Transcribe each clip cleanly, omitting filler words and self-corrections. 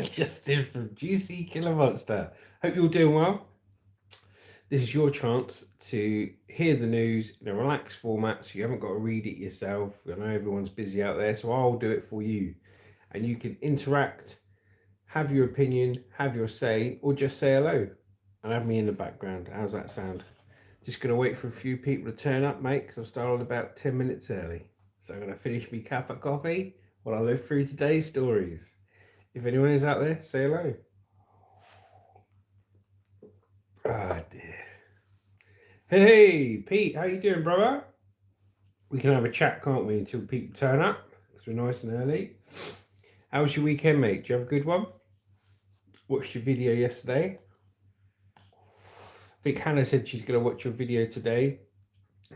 Justin from Juicy Killer Monster. Hope you're doing well. This is your chance to hear the news in a relaxed format so you haven't got to read it yourself. I know everyone's busy out there, so I'll do it for you. And you can interact, have your opinion, have your say, or just say hello and have me in the background. How's that sound? Just going to wait for a few people to turn up, mate, because I've started about 10 minutes early. So I'm going to finish my cup of coffee while I live through today's stories. If anyone is out there, say hello. Ah, dear. Hey, Pete, how you doing, brother? We can have a chat, can't we, until people turn up, because we're nice and early. How was your weekend, mate? Do you have a good one? Watched your video yesterday. I think Hannah said she's going to watch your video today.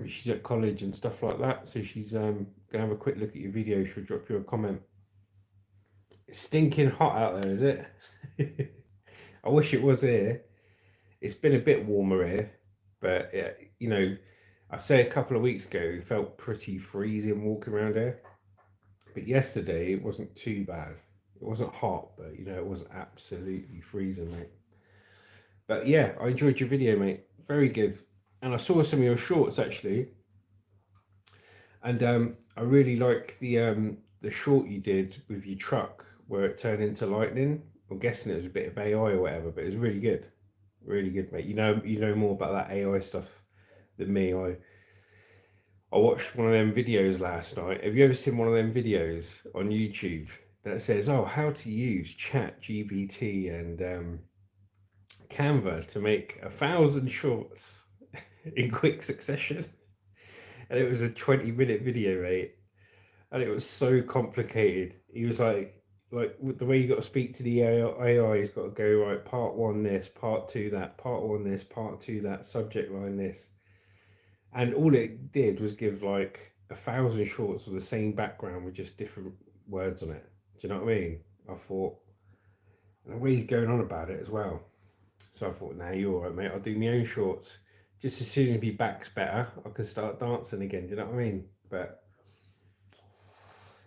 She's at college and stuff like that, so she's going to have a quick look at your video. She'll drop you a comment. It's stinking hot out there, is it? I wish it was here. It's been a bit warmer here, but yeah, you know, I say a couple of weeks ago it felt pretty freezing walking around here, but yesterday it wasn't too bad. It wasn't hot, but you know, it wasn't absolutely freezing, mate. But yeah, I enjoyed your video, mate. Very good. And I saw some of your shorts actually, and I really like the short you did with your truck where it turned into lightning. I'm guessing it was a bit of AI or whatever, but it was really good. Really good, mate. You know more about that AI stuff than me. I watched one of them videos last night. Have you ever seen one of them videos on YouTube that says, "Oh, how to use Chat GPT and Canva to make 1,000 shorts in quick succession?" And it was a 20-minute video, mate. And it was so complicated. He was like with the way you got to speak to the AI, he's got to go, right, part one this, part two that, part one this, part two that, subject line this. And all it did was give like 1,000 shorts with the same background with just different words on it. Do you know what I mean? I thought, and the way he's going on about it as well. So I thought, nah, you're all right, mate. I'll do my own shorts. Just as soon as my back's better, I can start dancing again. Do you know what I mean? But,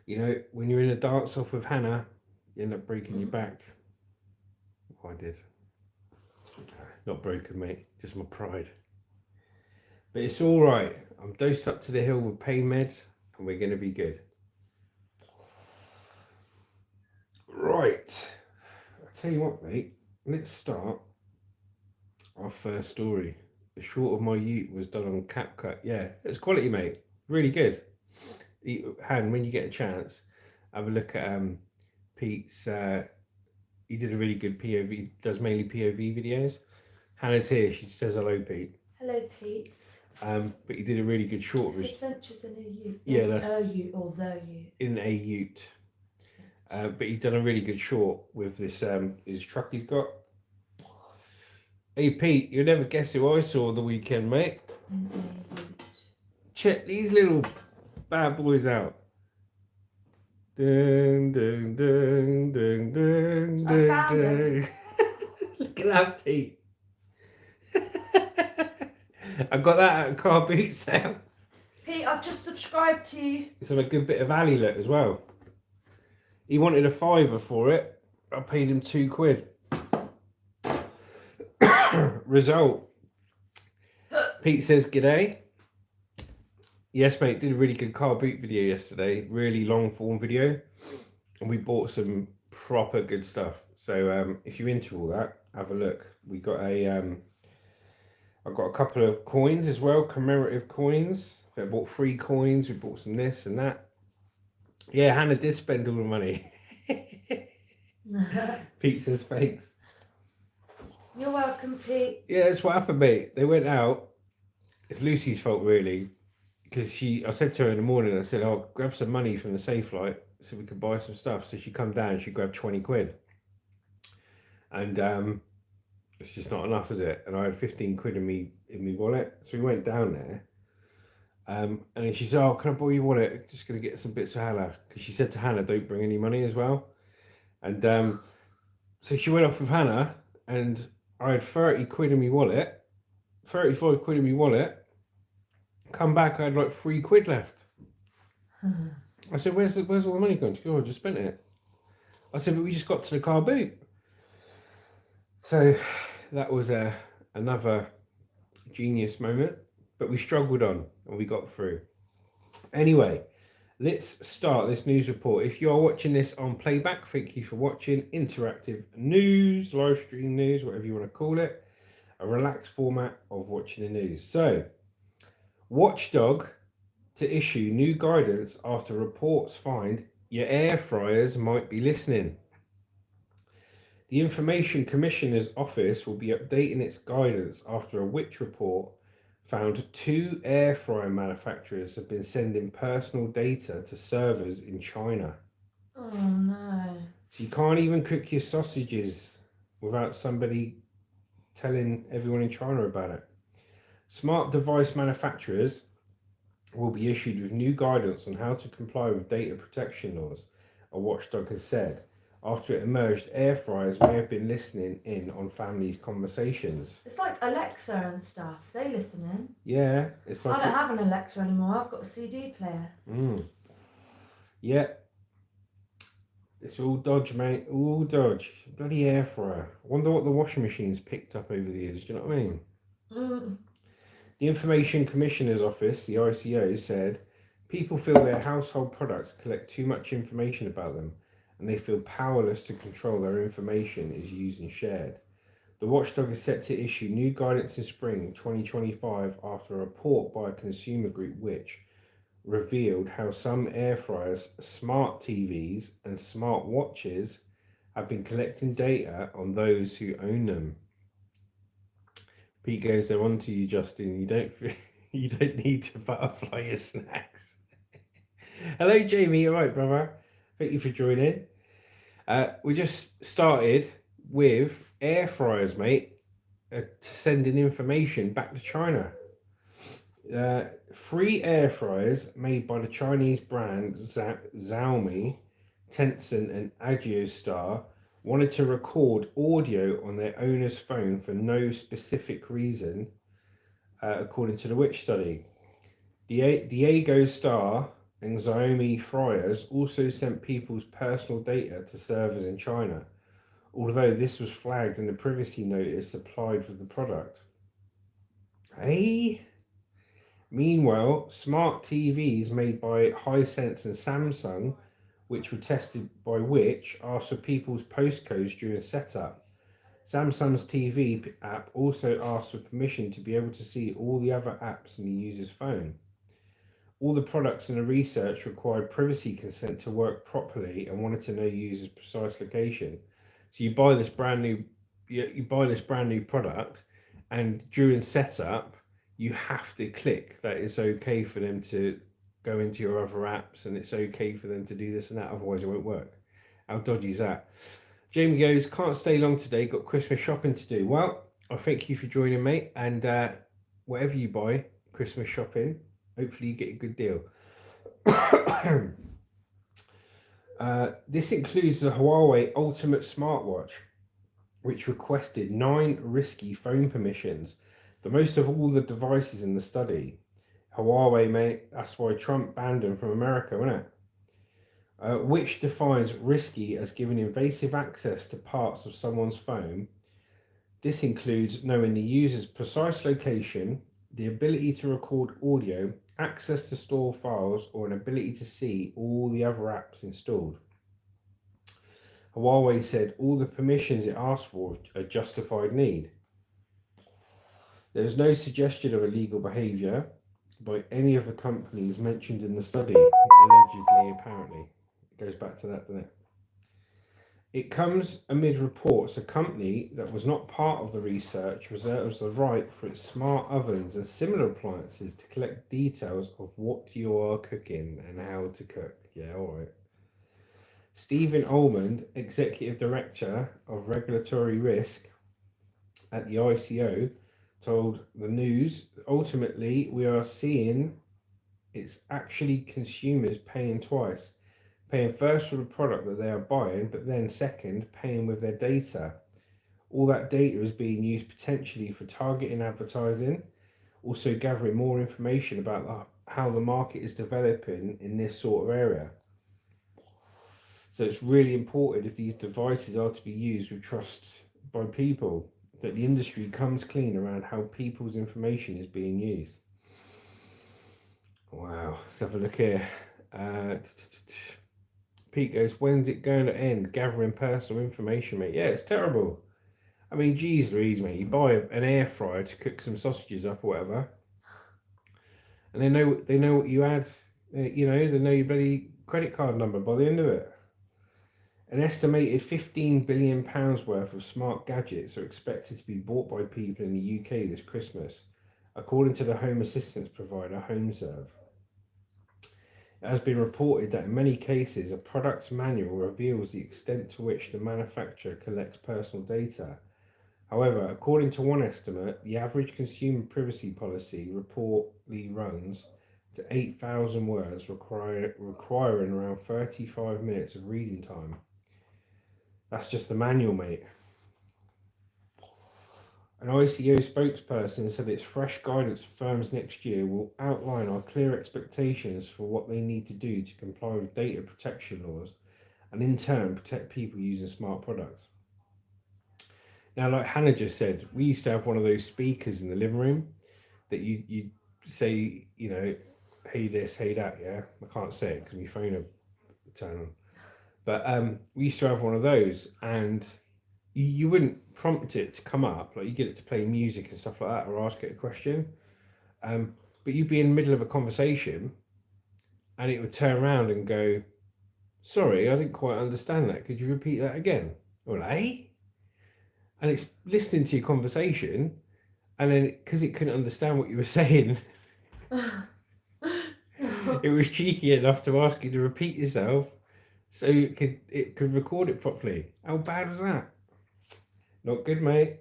you know, when you're in a dance off with Hannah, you end up breaking your back. Oh, I did. Not broken, mate. Just my pride. But it's all right. I'm dosed up to the hill with pain meds, and we're going to be good. Right. I'll tell you what, mate. Let's start our first story. The short of my ute was done on CapCut. Yeah, it's quality, mate. Really good. Han, when you get a chance, have a look at Pete's. He did a really good POV. Does mainly POV videos. Hannah's here. She says hello, Pete. Hello, Pete. But he did a really good short. Adventures in a Ute. Yeah, that's a Ute or the Ute. In a Ute. But he's done a really good short with this his truck he's got. Hey Pete, you'll never guess who I saw the weekend, mate. In a Ute. Check these little bad boys out. Dun, dun, dun, dun, dun, I found him. Look at that, Pete. I got that at a car boot sale. Pete, I've just subscribed to you. It's on a good bit of alley look as well. He wanted a £5 for it. I paid him £2. Result. Pete says, "G'day." Yes, mate, did a really good car boot video yesterday. Really long form video. And we bought some proper good stuff. So if you're into all that, have a look. We got I've got a couple of coins as well, commemorative coins. I bought 3 coins. We bought some this and that. Yeah, Hannah did spend all the money. Pete says thanks. You're welcome, Pete. Yeah, that's what happened, mate. They went out. It's Lucy's fault, really. Because I said to her in the morning, I said, "Oh, grab some money from the safe light so we could buy some stuff." So she come down, she grabbed 20 quid. And it's just not enough, is it? And I had 15 quid in me wallet. So we went down there. And then she said, "Oh, can I borrow your wallet? Just going to get some bits for Hannah." Because she said to Hannah, "Don't bring any money as well." And so she went off with Hannah, and I had 30 quid in my wallet, 35 quid in my wallet. Come back, I had like 3 quid left. I said, where's all the money gone? She goes, "Oh, I just spent it." I said, but we just got to the car boot. So that was another genius moment, but we struggled on and we got through. Anyway, let's start this news report. If you are watching this on playback, thank you for watching. Interactive news, live stream news, whatever you want to call it. A relaxed format of watching the news. So, Watchdog to issue new guidance after reports find your air fryers might be listening. The Information Commissioner's Office will be updating its guidance after a Which report found 2 air fryer manufacturers have been sending personal data to servers in China. Oh no. So you can't even cook your sausages without somebody telling everyone in China about it. Smart device manufacturers will be issued with new guidance on how to comply with data protection laws, a watchdog has said. After it emerged, air fryers may have been listening in on families' conversations. It's like Alexa and stuff. They listen in. Yeah, it's like... I don't have an Alexa anymore. I've got a CD player. Yeah. It's all dodge, mate. All dodge. Bloody air fryer. I wonder what the washing machine's picked up over the years. Do you know what I mean? The Information Commissioner's Office, the ICO, said people feel their household products collect too much information about them, and they feel powerless to control their information is used and shared. The watchdog is set to issue new guidance in spring 2025 after a report by a consumer group which revealed how some air fryers, smart TVs, and smart watches have been collecting data on those who own them. Pete goes, they're on to you, Justin. You don't need to butterfly your snacks. Hello, Jamie. All right, brother. Thank you for joining. We just started with air fryers, mate, sending information back to China. 3 air fryers made by the Chinese brand Xiaomi, Tencent, and Agiostar wanted to record audio on their owner's phone for no specific reason, according to the Which study. Diego Star and Xiaomi fryers also sent people's personal data to servers in China, although this was flagged in the privacy notice supplied with the product. Hey? Meanwhile, smart TVs made by Hisense and Samsung, which were tested by Which, asked for people's postcodes during setup. Samsung's TV app also asked for permission to be able to see all the other apps in the user's phone. All the products in the research required privacy consent to work properly and wanted to know users' precise location. So you buy this brand new product, and during setup, you have to click that it's okay for them to go into your other apps and it's okay for them to do this and that, otherwise it won't work. How dodgy is that? Jamie goes, can't stay long today, got Christmas shopping to do. Well, I thank you for joining, mate, and whatever you buy, Christmas shopping, hopefully you get a good deal. This includes the Huawei Ultimate Smartwatch, which requested 9 risky phone permissions, the most of all the devices in the study. Huawei, mate, that's why Trump banned them from America, isn't it? Which defines risky as giving invasive access to parts of someone's phone. This includes knowing the user's precise location, the ability to record audio, access to store files, or an ability to see all the other apps installed. Huawei said all the permissions it asked for are justified need. There is no suggestion of illegal behaviour by any of the companies mentioned in the study, allegedly, apparently. It goes back to that, doesn't it? It comes amid reports a company that was not part of the research reserves the right for its smart ovens and similar appliances to collect details of what you are cooking and how to cook. Yeah, all right. Stephen Almond, Executive Director of Regulatory Risk at the ICO, told the news, ultimately, we are seeing it's actually consumers paying twice. Paying first for the product that they are buying, but then second, paying with their data. All that data is being used potentially for targeting advertising, also gathering more information about how the market is developing in this sort of area. So it's really important, if these devices are to be used with trust by people, that the industry comes clean around how people's information is being used. Wow, let's have a look here. Pete goes, when's it going to end? Gathering personal information, mate. Yeah, it's terrible. I mean, geez Louise, mate. You buy an air fryer to cook some sausages up or whatever, and they know what you add. You know, they know your bloody credit card number by the end of it. An estimated £15 billion worth of smart gadgets are expected to be bought by people in the UK this Christmas, according to the home assistance provider HomeServe. It has been reported that in many cases, a product's manual reveals the extent to which the manufacturer collects personal data. However, according to one estimate, the average consumer privacy policy reportedly runs to 8,000 words, requiring around 35 minutes of reading time. That's just the manual, mate. An ICO spokesperson said its fresh guidance for firms next year will outline our clear expectations for what they need to do to comply with data protection laws and in turn protect people using smart products. Now, like Hannah just said, we used to have one of those speakers in the living room that you say, you know, hey this, hey that, yeah? I can't say it because my phone will turn on. But we used to have one of those, and you wouldn't prompt it to come up, like you get it to play music and stuff like that, or ask it a question. But you'd be in the middle of a conversation, and it would turn around and go, "Sorry, I didn't quite understand that. Could you repeat that again?" Or like, and it's listening to your conversation, and then because it couldn't understand what you were saying, it was cheeky enough to ask you to repeat yourself, so it could record it properly. How bad was that? Not good, mate.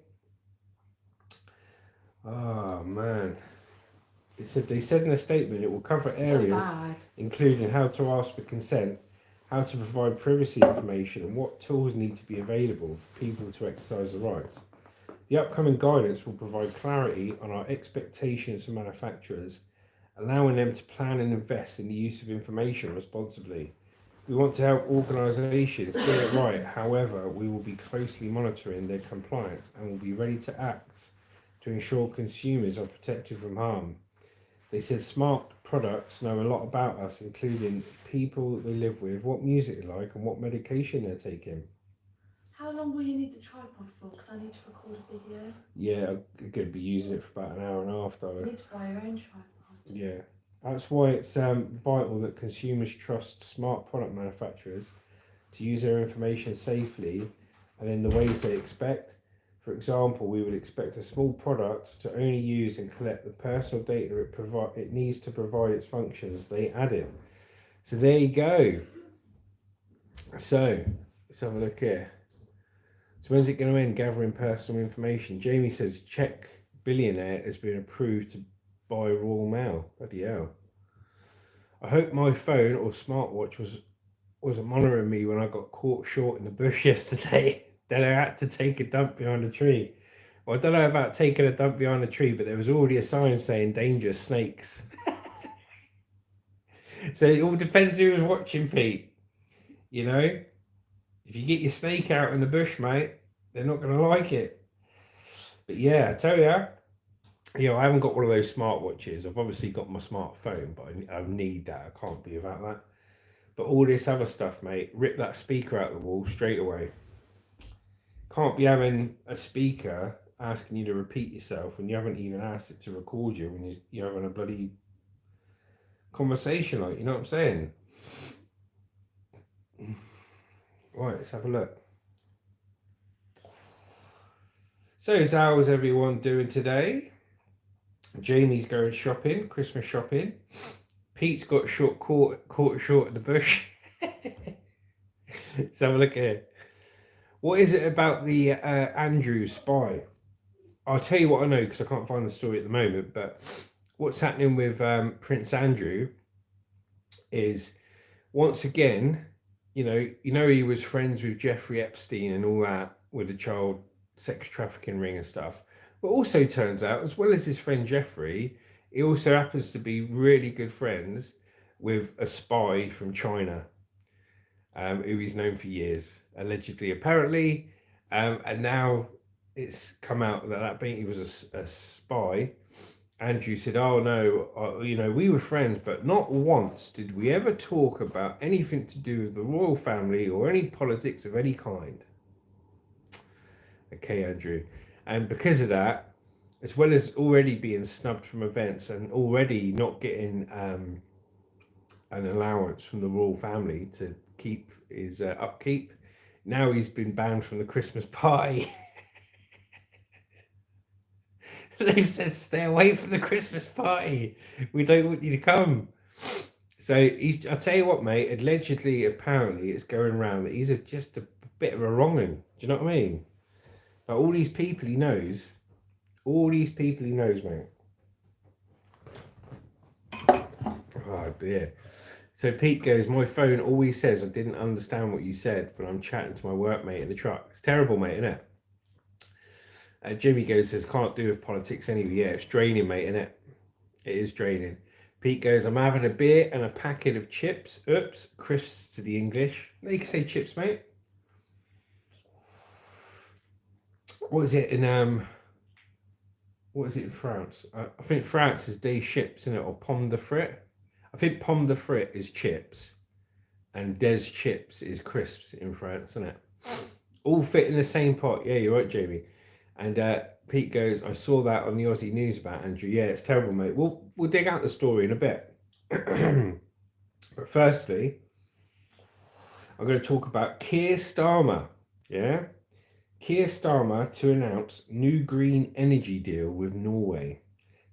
Oh man. They said in a statement it will cover areas including how to ask for consent, how to provide privacy information, and what tools need to be available for people to exercise the rights. The upcoming guidance will provide clarity on our expectations for manufacturers, allowing them to plan and invest in the use of information responsibly. We want to help organisations get it right. However, we will be closely monitoring their compliance and will be ready to act to ensure consumers are protected from harm. They said smart products know a lot about us, including people they live with, what music they like, and what medication they're taking. How long will you need the tripod for? Because I need to record a video. Yeah, I'm going to be using it for about an hour and a half, darling. You need to buy your own tripod. Yeah. That's why it's vital that consumers trust smart product manufacturers to use their information safely and in the ways they expect. For example, we would expect a small product to only use and collect the personal data it needs to provide its functions. They added. So there you go. So let's have a look here. So when's it going to end? Gathering personal information. Jamie says Czech billionaire has been approved to buy Royal Mail. Bloody hell. I hope my phone or smartwatch wasn't monitoring me when I got caught short in the bush yesterday. Then I had to take a dump behind a tree. Well, I don't know about taking a dump behind a tree, but there was already a sign saying danger, snakes. So it all depends who was watching, Pete. You know, if you get your snake out in the bush, mate, they're not going to like it. But yeah, I tell you, I haven't got one of those smartwatches. I've obviously got my smartphone, but I need that. I can't be without that. But all this other stuff, mate, rip that speaker out the wall straight away. Can't be having a speaker asking you to repeat yourself when you haven't even asked it to record you when you're having a bloody conversation, like, you know what I'm saying? Right, let's have a look. So how's everyone doing today? Jamie's going shopping, Christmas shopping. Pete's got caught short in the bush. Let's have a look here. What is it about the Andrew spy? I'll tell you what I know because I can't find the story at the moment, but what's happening with Prince Andrew is, once again, you know he was friends with Jeffrey Epstein and all that, with the child sex trafficking ring and stuff. But also turns out, as well as his friend Jeffrey, he also happens to be really good friends with a spy from China. who he's known for years, allegedly, apparently. And now it's come out that Beatty was a spy. Andrew said, "Oh no, we were friends, but not once did we ever talk about anything to do with the royal family or any politics of any kind." Okay, Andrew. And because of that, as well as already being snubbed from events and already not getting an allowance from the royal family to keep his upkeep, now he's been banned from the Christmas party. They've said, "Stay away from the Christmas party. We don't want you to come." So I'll tell you what, mate. Allegedly, apparently, it's going around that he's just a bit of a wrong'un. Do you know what I mean? Like all these people he knows, mate. Oh dear. So Pete goes, "My phone always says I didn't understand what you said, but I'm chatting to my workmate in the truck." It's terrible, mate, isn't it? Jimmy goes, "Says can't do with politics anyway." Yeah, it's draining, mate, isn't it? It is draining. Pete goes, "I'm having a beer and a packet of chips." Oops, crisps to the English. You can say chips, mate. What is it in France? I think France is des chips, isn't it? Or pomme de frites. I think pomme de frites is chips, and des chips is crisps in France, isn't it? All fit in the same pot. Yeah, you're right, Jamie. And Pete goes, "I saw that on the Aussie News about Andrew." Yeah, it's terrible, mate. We'll dig out the story in a bit. But firstly, I'm going to talk about Keir Starmer. Yeah? Keir Starmer to announce new green energy deal with Norway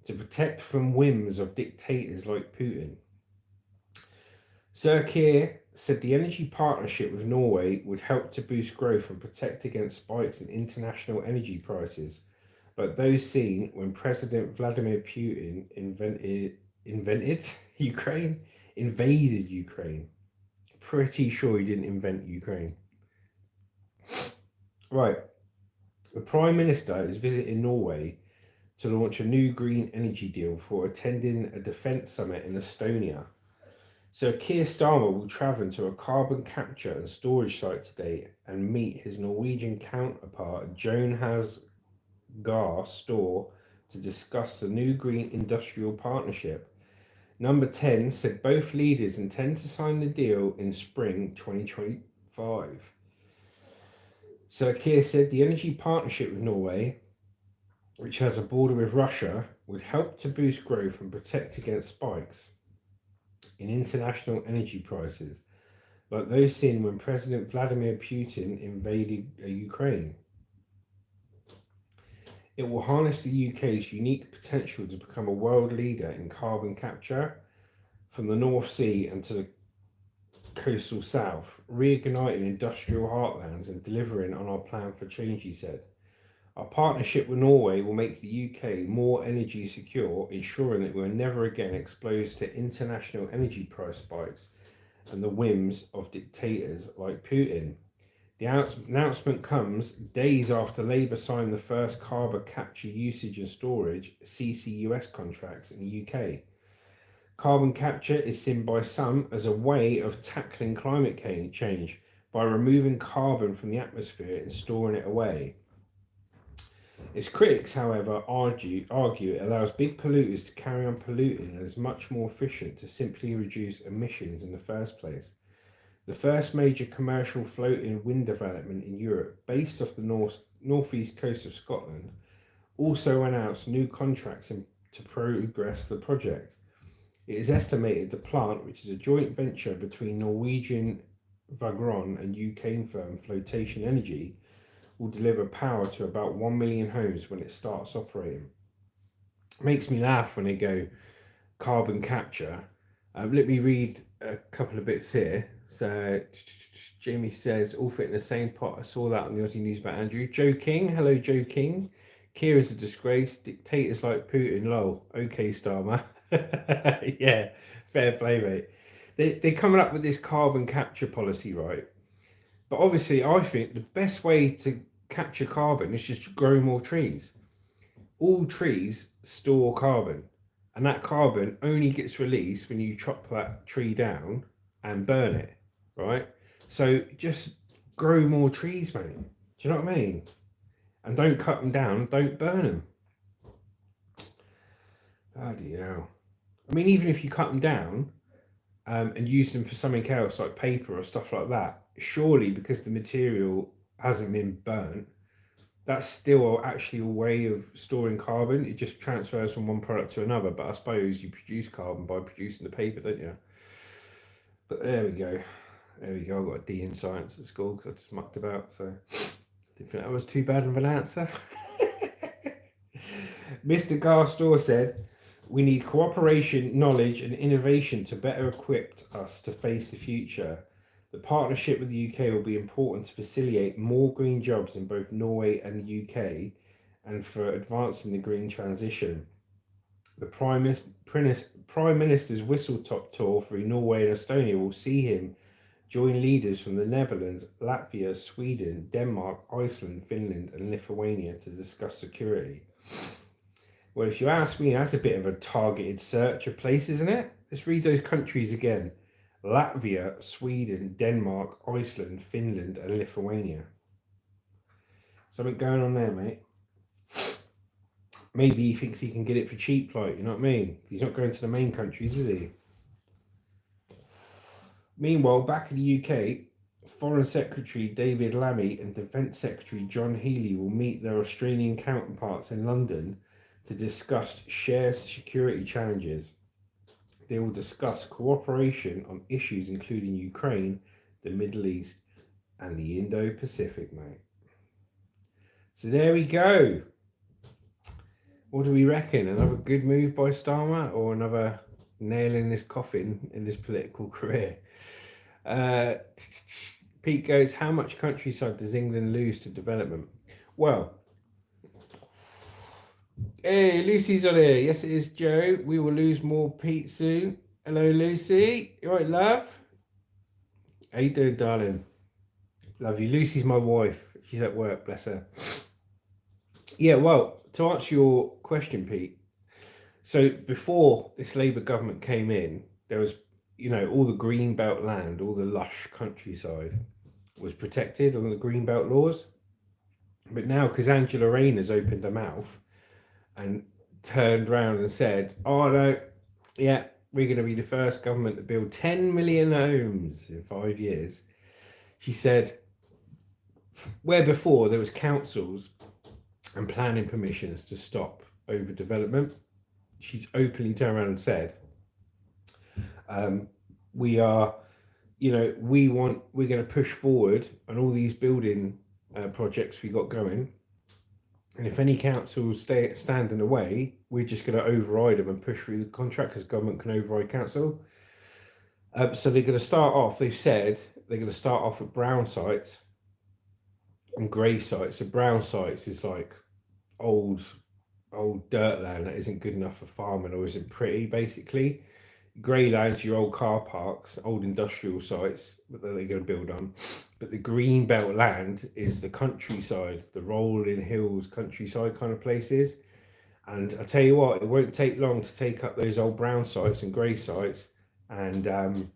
to protect from whims of dictators like Putin. Sir Keir said the energy partnership with Norway would help to boost growth and protect against spikes in international energy prices, like those seen when President Vladimir Putin invaded Ukraine. Pretty sure he didn't invent Ukraine. Right. The Prime Minister is visiting Norway to launch a new green energy deal for attending a defence summit in Estonia. So Keir Starmer will travel to a carbon capture and storage site today and meet his Norwegian counterpart Jonas Gahr Store to discuss the new green industrial partnership. Number 10 said both leaders intend to sign the deal in spring 2025. Sir Keir said the energy partnership with Norway, which has a border with Russia, would help to boost growth and protect against spikes in international energy prices, like those seen when President Vladimir Putin invaded Ukraine. It will harness the UK's unique potential to become a world leader in carbon capture from the North Sea and to the coastal south, reigniting industrial heartlands and delivering on our plan for change, he said. Our partnership with Norway will make the UK more energy secure, ensuring that we are never again exposed to international energy price spikes and the whims of dictators like Putin. The announcement comes days after Labour signed the first carbon capture usage and storage CCUS contracts in the UK. Carbon capture is seen by some as a way of tackling climate change by removing carbon from the atmosphere and storing it away. Its critics, however, argue it allows big polluters to carry on polluting and is much more efficient to simply reduce emissions in the first place. The first major commercial floating wind development in Europe, based off the northeast coast of Scotland, also announced new contracts to progress the project. It is estimated the plant, which is a joint venture between Norwegian Vagron and UK firm Flotation Energy, will deliver power to about 1 million homes when it starts operating. It makes me laugh when they go carbon capture. Let me read a couple of bits here. So Jamie says, all fit in the same pot. I saw that on the Aussie News about Andrew. Joe King, hello Joe King. Keir is a disgrace. Dictators like Putin, lol. Okay, Starmer. Yeah, fair play, mate. They're coming up with this carbon capture policy, right? But obviously, I think the best way to capture carbon is just grow more trees. All trees store carbon, and that carbon only gets released when you chop that tree down and burn it, right? So just grow more trees, mate. Do you know what I mean? And don't cut them down. Don't burn them. Bloody hell. I mean, even if you cut them down and use them for something else, like paper or stuff like that, surely because the material hasn't been burnt, that's still actually a way of storing carbon. It just transfers from one product to another. But I suppose you produce carbon by producing the paper, don't you? But there we go. There we go. I got a D in science at school because I just mucked about. So didn't think that was too bad of an answer. Mr. Garstor said, "We need cooperation, knowledge, and innovation to better equip us to face the future. The partnership with the UK will be important to facilitate more green jobs in both Norway and the UK and for advancing the green transition. The Prime Minister's whistle-top tour through Norway and Estonia will see him join leaders from the Netherlands, Latvia, Sweden, Denmark, Iceland, Finland, and Lithuania to discuss security." Well, if you ask me, that's a bit of a targeted search of places, isn't it? Let's read those countries again. Latvia, Sweden, Denmark, Iceland, Finland, and Lithuania. Something going on there, mate. Maybe he thinks he can get it for cheap, like, you know what I mean? He's not going to the main countries, is he? Meanwhile, back in the UK, Foreign Secretary David Lammy and Defence Secretary John Healey will meet their Australian counterparts in London to discuss shared security challenges. They will discuss cooperation on issues including Ukraine, the Middle East, and the Indo-Pacific, mate. So there we go. What do we reckon? Another good move by Starmer or another nail in this coffin in his political career? Pete goes, how much countryside does England lose to development? Well, hey, Lucy's on here. Yes, it is, Joe. We will lose more Pete soon. Hello, Lucy. You right, love? How you doing, darling? Love you. Lucy's my wife. She's at work, bless her. Yeah, well, to answer your question, Pete. So before this Labour government came in, there was, all the green belt land, all the lush countryside was protected under the green belt laws. But now, because Angela Rayner's opened her mouth and turned around and said, "Oh no, yeah, we're going to be the first government to build 10 million homes in 5 years." She said, where before there was councils and planning permissions to stop overdevelopment, she's openly turned around and said, we're going to push forward on all these building projects we got going. And if any councils stand in the way, we're just going to override them and push through the contract because government can override council. So they're going to start off, they've said, they're going to start off with brown sites and grey sites. So brown sites is like old dirt land that isn't good enough for farming or isn't pretty, basically. Grey land's your old car parks, old industrial sites that they're going to build on. But the green belt land is the countryside, the rolling hills countryside kind of places. And I tell you what, it won't take long to take up those old brown sites and grey sites and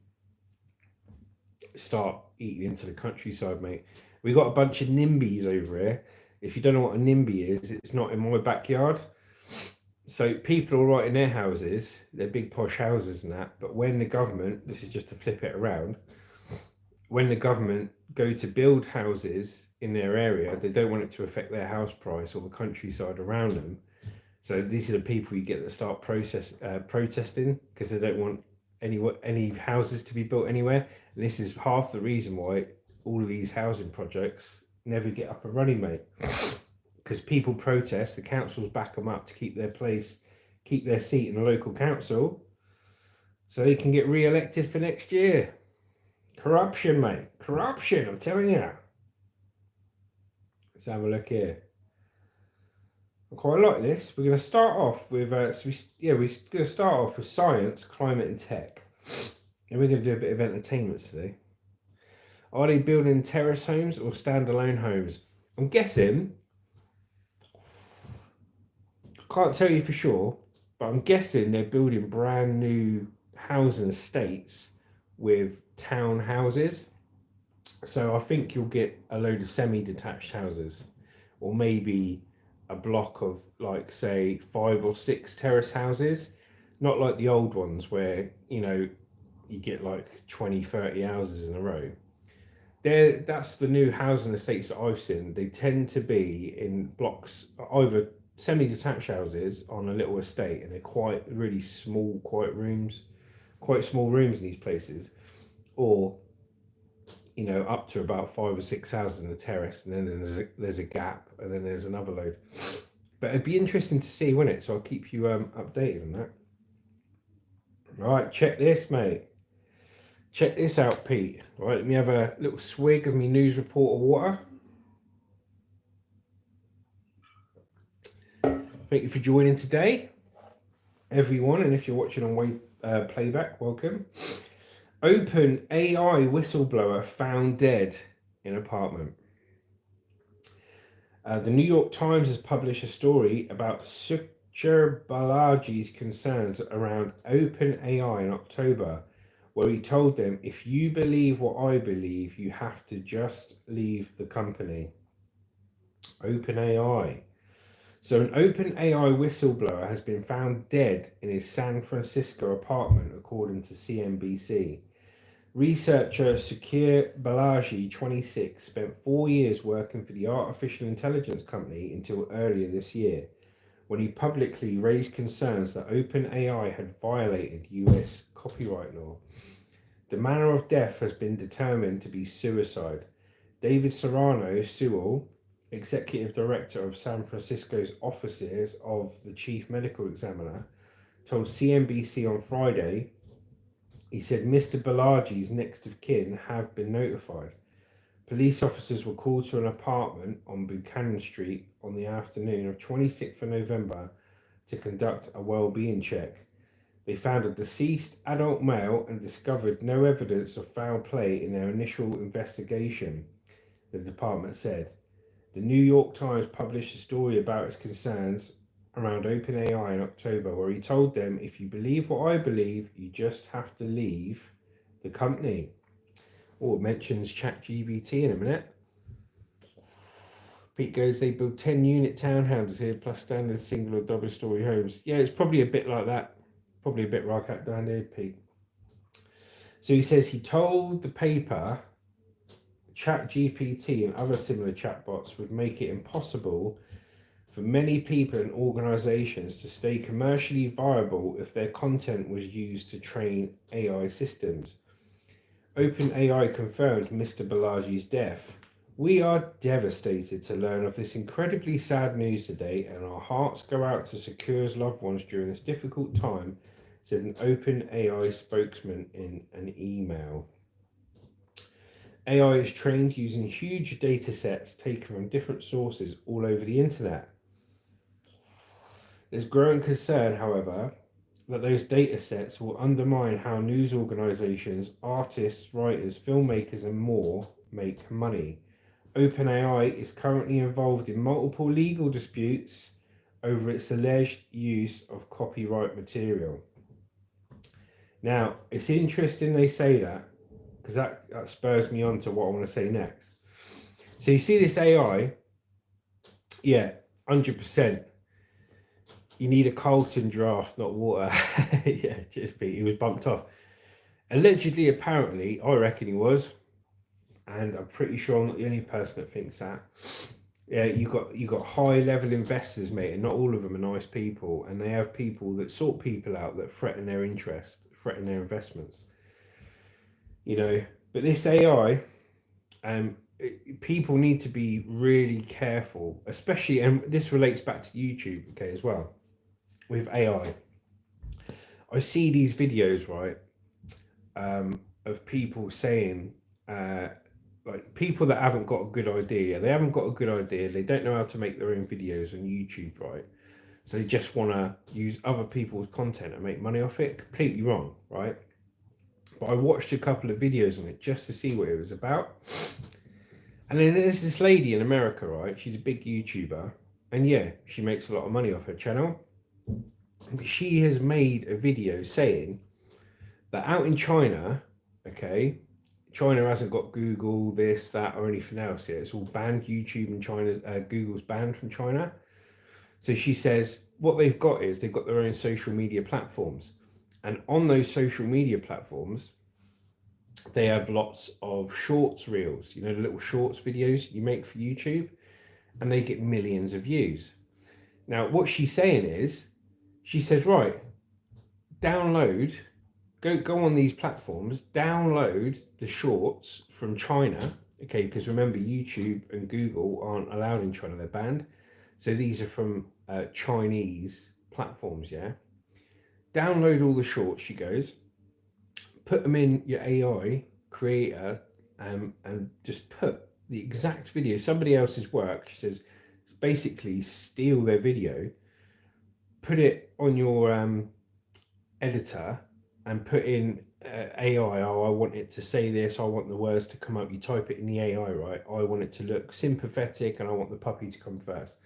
start eating into the countryside, mate. We got a bunch of NIMBYs over here. If you don't know what a NIMBY is, it's not in my backyard. So people are right in their houses, they're big posh houses and that, but when the government, this is just to flip it around, when the government go to build houses in their area, they don't want it to affect their house price or the countryside around them. So these are the people you get that start protesting because they don't want any houses to be built anywhere. And this is half the reason why all of these housing projects never get up and running, mate. Because people protest, the councils back them up to keep their seat in the local council so they can get re-elected for next year. Corruption, mate. Corruption, I'm telling you. Let's have a look here. I quite like this. We're going to start off with we're going to start off with science, climate and tech. And we're going to do a bit of entertainment today. Are they building terrace homes or standalone homes? I'm guessing, can't tell you for sure, but I'm guessing they're building brand new housing estates with townhouses. So I think you'll get a load of semi-detached houses, or maybe a block of, like, say 5 or 6 terrace houses, not like the old ones where you get like 20, 30 houses in a row. That's the new housing estates that I've seen. They tend to be in blocks, either semi-detached houses on a little estate, and they're quite really small, quite small rooms in these places, or up to about 5 or 6 houses in the terrace, and then there's a gap, and then there's another load. But it'd be interesting to see, wouldn't it? So I'll keep you updated on that. Right, check this, mate. Check this out, Pete. All right, let me have a little swig of my news report of water. Thank you for joining today, everyone. And if you're watching on playback, welcome. OpenAI whistleblower found dead in apartment. The New York Times has published a story about Sukhbir Balaji's concerns around OpenAI in October, where he told them, "If you believe what I believe, you have to just leave the company." OpenAI. So an OpenAI whistleblower has been found dead in his San Francisco apartment, according to CNBC. Researcher Sukhbir Balaji, 26, spent 4 years working for the artificial intelligence company until earlier this year, when he publicly raised concerns that OpenAI had violated US copyright law. The manner of death has been determined to be suicide. David Serrano Sewell, executive director of San Francisco's offices of the chief medical examiner, told CNBC on Friday. He said Mr. Balaji's next of kin have been notified. Police officers were called to an apartment on Buchanan Street on the afternoon of 26th of November to conduct a well-being check. They found a deceased adult male and discovered no evidence of foul play in their initial investigation, the department said. The New York Times published a story about its concerns around OpenAI in October, where he told them, "If you believe what I believe, you just have to leave the company." Oh, it mentions ChatGPT in a minute. Pete goes, "They build 10-unit townhouses here, plus standard single or double story homes." Yeah, it's probably a bit like that. Probably a bit like that down there, Pete. So he says he told the paper ChatGPT and other similar chatbots would make it impossible for many people and organizations to stay commercially viable if their content was used to train AI systems. OpenAI confirmed Mr. Balaji's death. "We are devastated to learn of this incredibly sad news today, and our hearts go out to Sukhbir's loved ones during this difficult time," said an OpenAI spokesman in an email. AI is trained using huge data sets taken from different sources all over the internet. There's growing concern, however, that those data sets will undermine how news organizations, artists, writers, filmmakers, and more make money. OpenAI is currently involved in multiple legal disputes over its alleged use of copyright material. Now, it's interesting they say that, because that spurs me on to what I want to say next. So you see this AI, yeah, 100%. You need a Carlton draft, not water. Yeah, just be. He was bumped off. Allegedly, apparently, I reckon he was, and I'm pretty sure I'm not the only person that thinks that. Yeah, you got high level investors, mate, and not all of them are nice people, and they have people that sort people out that threaten their interest, threaten their investments. But this AI, people need to be really careful, especially, and this relates back to YouTube, okay, as well. With AI, I see these videos, right, of people saying, like, people that haven't got a good idea. They haven't got a good idea. They don't know how to make their own videos on YouTube, right? So they just want to use other people's content and make money off it. Completely wrong, right? But I watched a couple of videos on it just to see what it was about. And then there's this lady in America, right? She's a big YouTuber. And yeah, she makes a lot of money off her channel. She has made a video saying that out in China, okay, China hasn't got Google, this, that, or anything else yet. It's all banned. YouTube and China, Google's banned from China. So she says what they've got is they've got their own social media platforms. And on those social media platforms, they have lots of shorts reels, the little shorts videos you make for YouTube, and they get millions of views. Now, what she's saying is, she says, right, download, go on these platforms, download the shorts from China, okay, because remember, YouTube and Google aren't allowed in China, they're banned. So these are from Chinese platforms, yeah? Download all the shorts, she goes, put them in your AI creator, and just put the exact video, somebody else's work, she says, basically steal their video, put it on your editor, and put in AI, oh, I want it to say this, I want the words to come up, you type it in the AI, right? I want it to look sympathetic and I want the puppy to come first.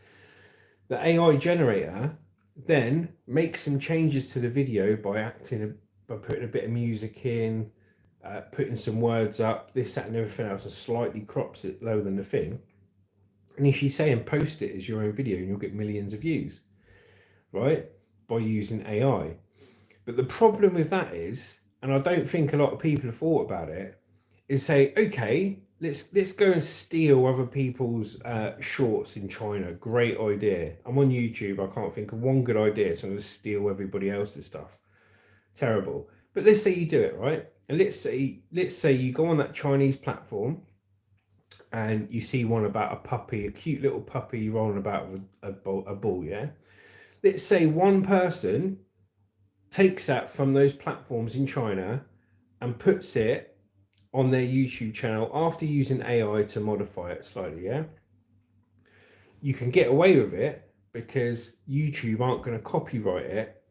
The AI generator then makes some changes to the video by putting a bit of music in, putting some words up, this, that, and everything else, and slightly crops it lower than the thing. And if she's saying post it as your own video and you'll get millions of views, right? By using AI. But the problem with that is, and I don't think a lot of people have thought about it, is say, okay, let's go and steal other people's shorts in China. Great idea. I'm on YouTube. I can't think of one good idea, so I'm going to steal everybody else's stuff. Terrible. But let's say you do it, right? And let's say you go on that Chinese platform and you see one about a puppy, a cute little puppy rolling about with a ball, yeah? Let's say one person takes that from those platforms in China and puts it on their YouTube channel after using AI to modify it slightly, yeah? You can get away with it because YouTube aren't going to copyright it,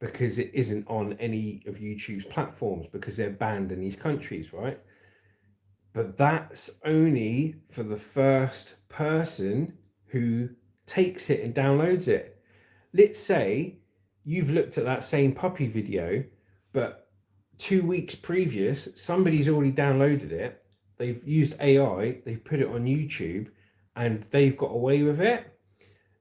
because it isn't on any of YouTube's platforms because they're banned in these countries, right? But that's only for the first person who takes it and downloads it. Let's say you've looked at that same puppy video, but 2 weeks previous, somebody's already downloaded it. They've used AI, they've put it on YouTube, and they've got away with it.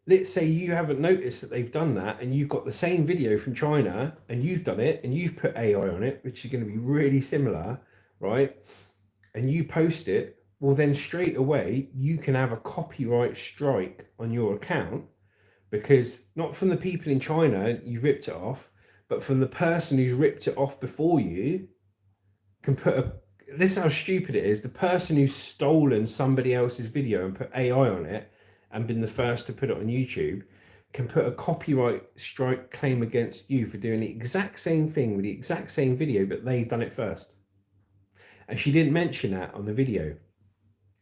Let's say you haven't noticed that they've done that, and you've got the same video from China, and you've done it, and you've put AI on it, which is going to be really similar, right? And you post it, well, then straight away, you can have a copyright strike on your account, because not from the people in China, you've ripped it off, but from the person who's ripped it off before you can this is how stupid it is. The person who's stolen somebody else's video and put AI on it and been the first to put it on YouTube can put a copyright strike claim against you for doing the exact same thing with the exact same video, but they've done it first. And she didn't mention that on the video.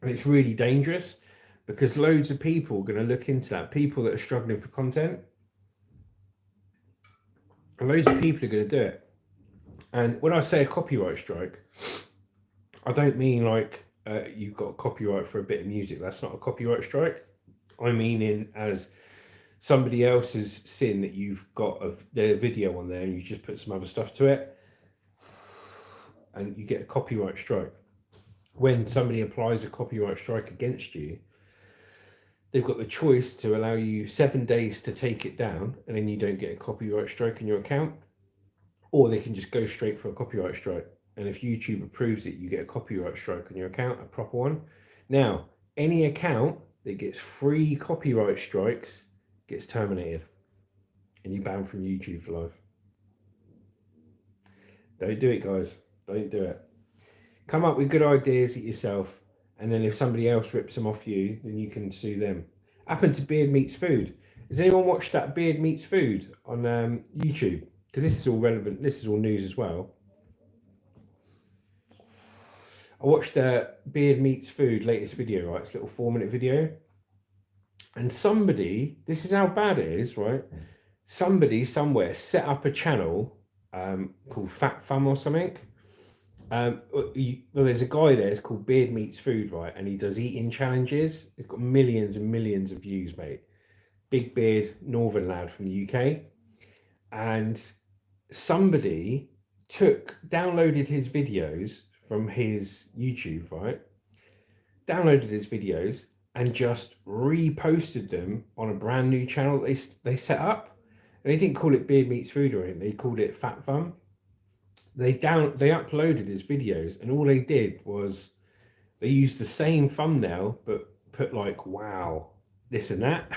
And it's really dangerous because loads of people are going to look into that. People that are struggling for content. And loads of people are going to do it. And when I say a copyright strike, I don't mean like you've got copyright for a bit of music. That's not a copyright strike. I mean in as somebody else's sin that you've got of their video on there and you just put some other stuff to it and you get a copyright strike. When somebody applies a copyright strike against you, they've got the choice to allow you 7 days to take it down and then you don't get a copyright strike in your account, or they can just go straight for a copyright strike. And if YouTube approves it, you get a copyright strike on your account, a proper one. Now, any account that gets 3 copyright strikes gets terminated and you're banned from YouTube for life. Don't do it, guys. Don't do it. Come up with good ideas yourself, and then if somebody else rips them off you, then you can sue them. Happened to Beard Meets Food. Has anyone watched that Beard Meets Food on YouTube? Because this is all relevant. This is all news as well. I watched Beard Meets Food latest video, right? It's a little 4-minute video. And somebody, this is how bad it is, right? Somebody somewhere set up a channel called Fat Fum or something. Well, there's a guy there, it's called Beard Meets Food, right? And he does eating challenges. It's got millions and millions of views, mate. Big beard, northern lad from the UK. And somebody downloaded his videos from his YouTube, right? Downloaded his videos and just reposted them on a brand new channel they set up. And they didn't call it Beard Meets Food or anything. They called it Fat Fun. They uploaded his videos, and all they did was they used the same thumbnail but put like wow, this and that.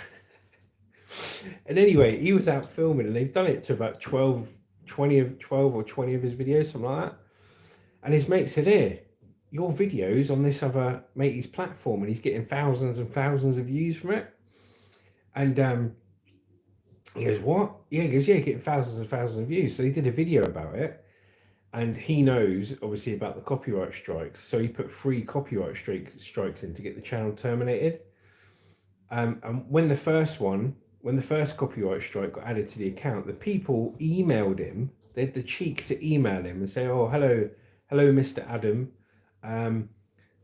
And anyway, he was out filming, and they've done it to about 12 or 20 of his videos, something like that. And his mate said, "Here, your videos on this other mate's platform," and he's getting thousands and thousands of views from it. And he goes, "What?" Yeah, he goes, "Yeah, getting thousands and thousands of views." So he did a video about it, and he knows obviously about the copyright strikes. So he put 3 copyright strikes in to get the channel terminated. And when the first copyright strike got added to the account, the people emailed him. They had the cheek to email him and say, "Oh, hello, Mr. Adam.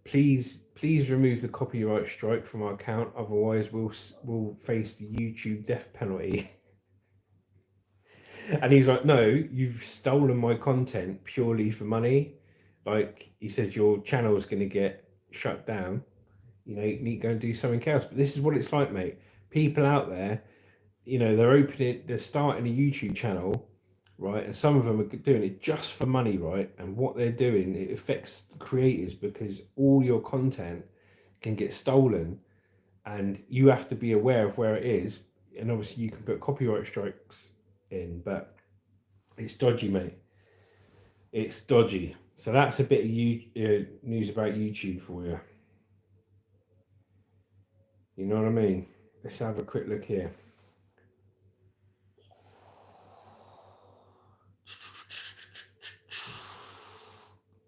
Please remove the copyright strike from our account. Otherwise, we'll face the YouTube death penalty." And he's like, "No, you've stolen my content purely for money. Like," he says, "your channel is going to get shut down. You know, you need to go and do something else." But this is what it's like, mate. People out there, you know, they're starting a YouTube channel, right? And some of them are doing it just for money, right? And what they're doing, it affects creators because all your content can get stolen, and you have to be aware of where it is. And obviously, you can put copyright strikes in, but it's dodgy, mate. It's dodgy. So that's a bit of news about YouTube for you. You know what I mean? Let's have a quick look here.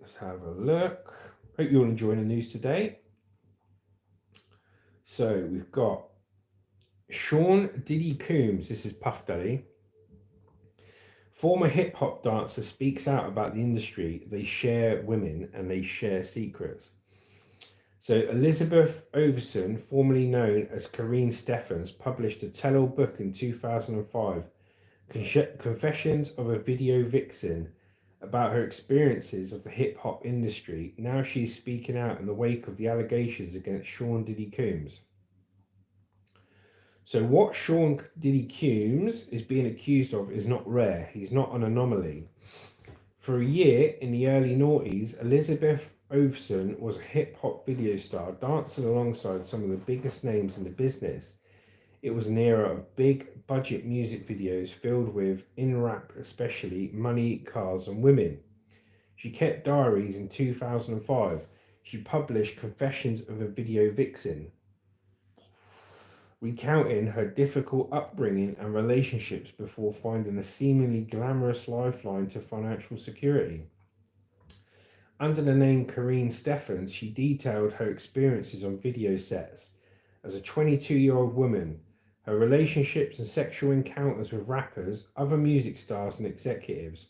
Let's have a look. Hope you're all enjoying the news today. So we've got Sean Diddy Combs. This is Puff Daddy. Former hip hop dancer speaks out about the industry. They share women and they share secrets. So Elizabeth Overson, formerly known as Kareen Steffens, published a tell-all book in 2005, Confessions of a Video Vixen, about her experiences of the hip-hop industry. Now she's speaking out in the wake of the allegations against Sean Diddy Combs. So what Sean Diddy Combs is being accused of is not rare. He's not an anomaly. For a year in the early noughties, Elizabeth Overson was a hip-hop video star, dancing alongside some of the biggest names in the business. It was an era of big budget music videos filled with, in rap especially, money, cars and women. She kept diaries in 2005. She published Confessions of a Video Vixen, recounting her difficult upbringing and relationships before finding a seemingly glamorous lifeline to financial security. Under the name Kareen Steffens, she detailed her experiences on video sets as a 22-year-old woman, her relationships and sexual encounters with rappers, other music stars and executives.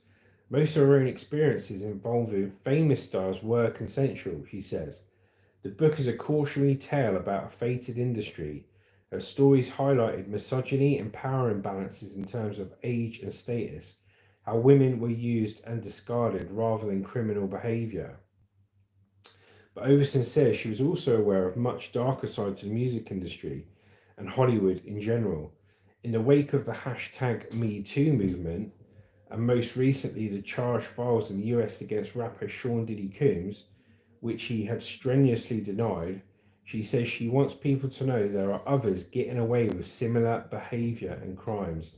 Most of her own experiences involving famous stars were consensual, she says. The book is a cautionary tale about a fated industry. Her stories highlighted misogyny and power imbalances in terms of age and status, how women were used and discarded rather than criminal behaviour. But Overson says she was also aware of much darker sides of the music industry and Hollywood in general. In the wake of the hashtag #MeToo movement, and most recently the charge files in the US against rapper Sean Diddy Combs, which he had strenuously denied, she says she wants people to know there are others getting away with similar behaviour and crimes.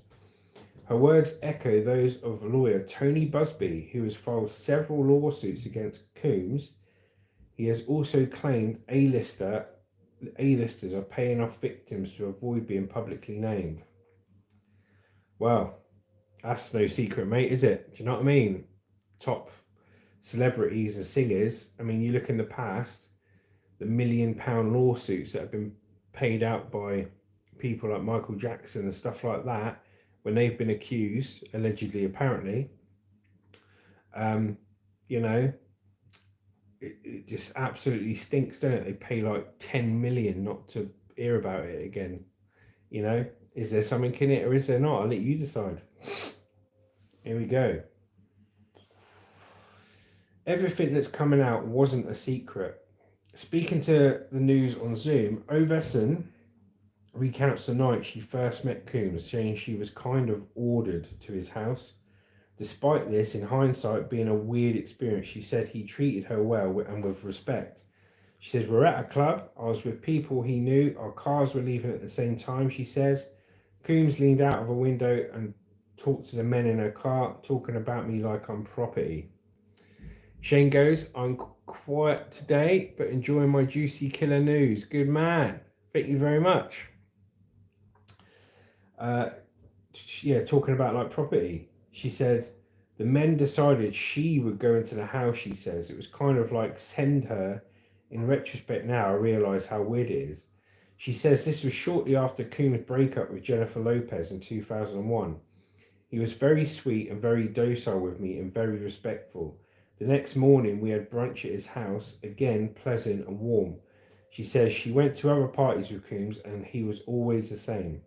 Her words echo those of lawyer Tony Busby, who has filed several lawsuits against Combs. He has also claimed A-listers are paying off victims to avoid being publicly named. Well, that's no secret, mate, is it? Do you know what I mean? Top celebrities and singers. I mean, you look in the past, the £1 million lawsuits that have been paid out by people like Michael Jackson and stuff like that, when they've been accused, allegedly, apparently, you know, it just absolutely stinks, doesn't it? They pay like 10 million not to hear about it again. You know, is there something in it or is there not? I'll let you decide. Here we go. Everything that's coming out wasn't a secret. Speaking to the news on Zoom, Ovesen recounts the night she first met Coombs, saying she was kind of ordered to his house. Despite this, in hindsight, being a weird experience, she said he treated her well and with respect. She says, we're at a club. I was with people he knew. Our cars were leaving at the same time, she says. Coombs leaned out of a window and talked to the men in her car, talking about me like I'm property. Shane goes, I'm quiet today, but enjoying my juicy killer news. Good man. Thank you very much. Talking about like property. She said, the men decided she would go into the house, she says. It was kind of like send her. In retrospect now, I realise how weird it is. She says this was shortly after Coombs' breakup with Jennifer Lopez in 2001. He was very sweet and very docile with me and very respectful. The next morning, we had brunch at his house, again pleasant and warm. She says she went to other parties with Coombs and he was always the same.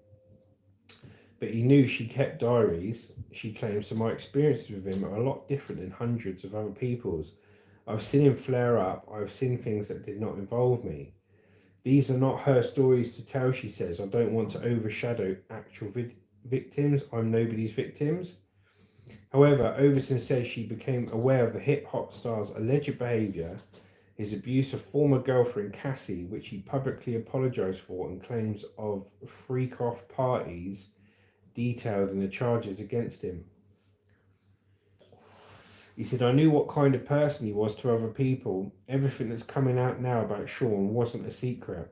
But he knew she kept diaries, she claims, so my experiences with him are a lot different than hundreds of other people's. I've seen him flare up, I've seen things that did not involve me. These are not her stories to tell, she says. I don't want to overshadow actual victims. I'm nobody's victims. However, Overton says she became aware of the hip-hop star's alleged behaviour, his abuse of former girlfriend Cassie, which he publicly apologised for, and claims of freak-off parties detailed in the charges against him. He said, I knew what kind of person he was to other people. Everything that's coming out now about Sean wasn't a secret.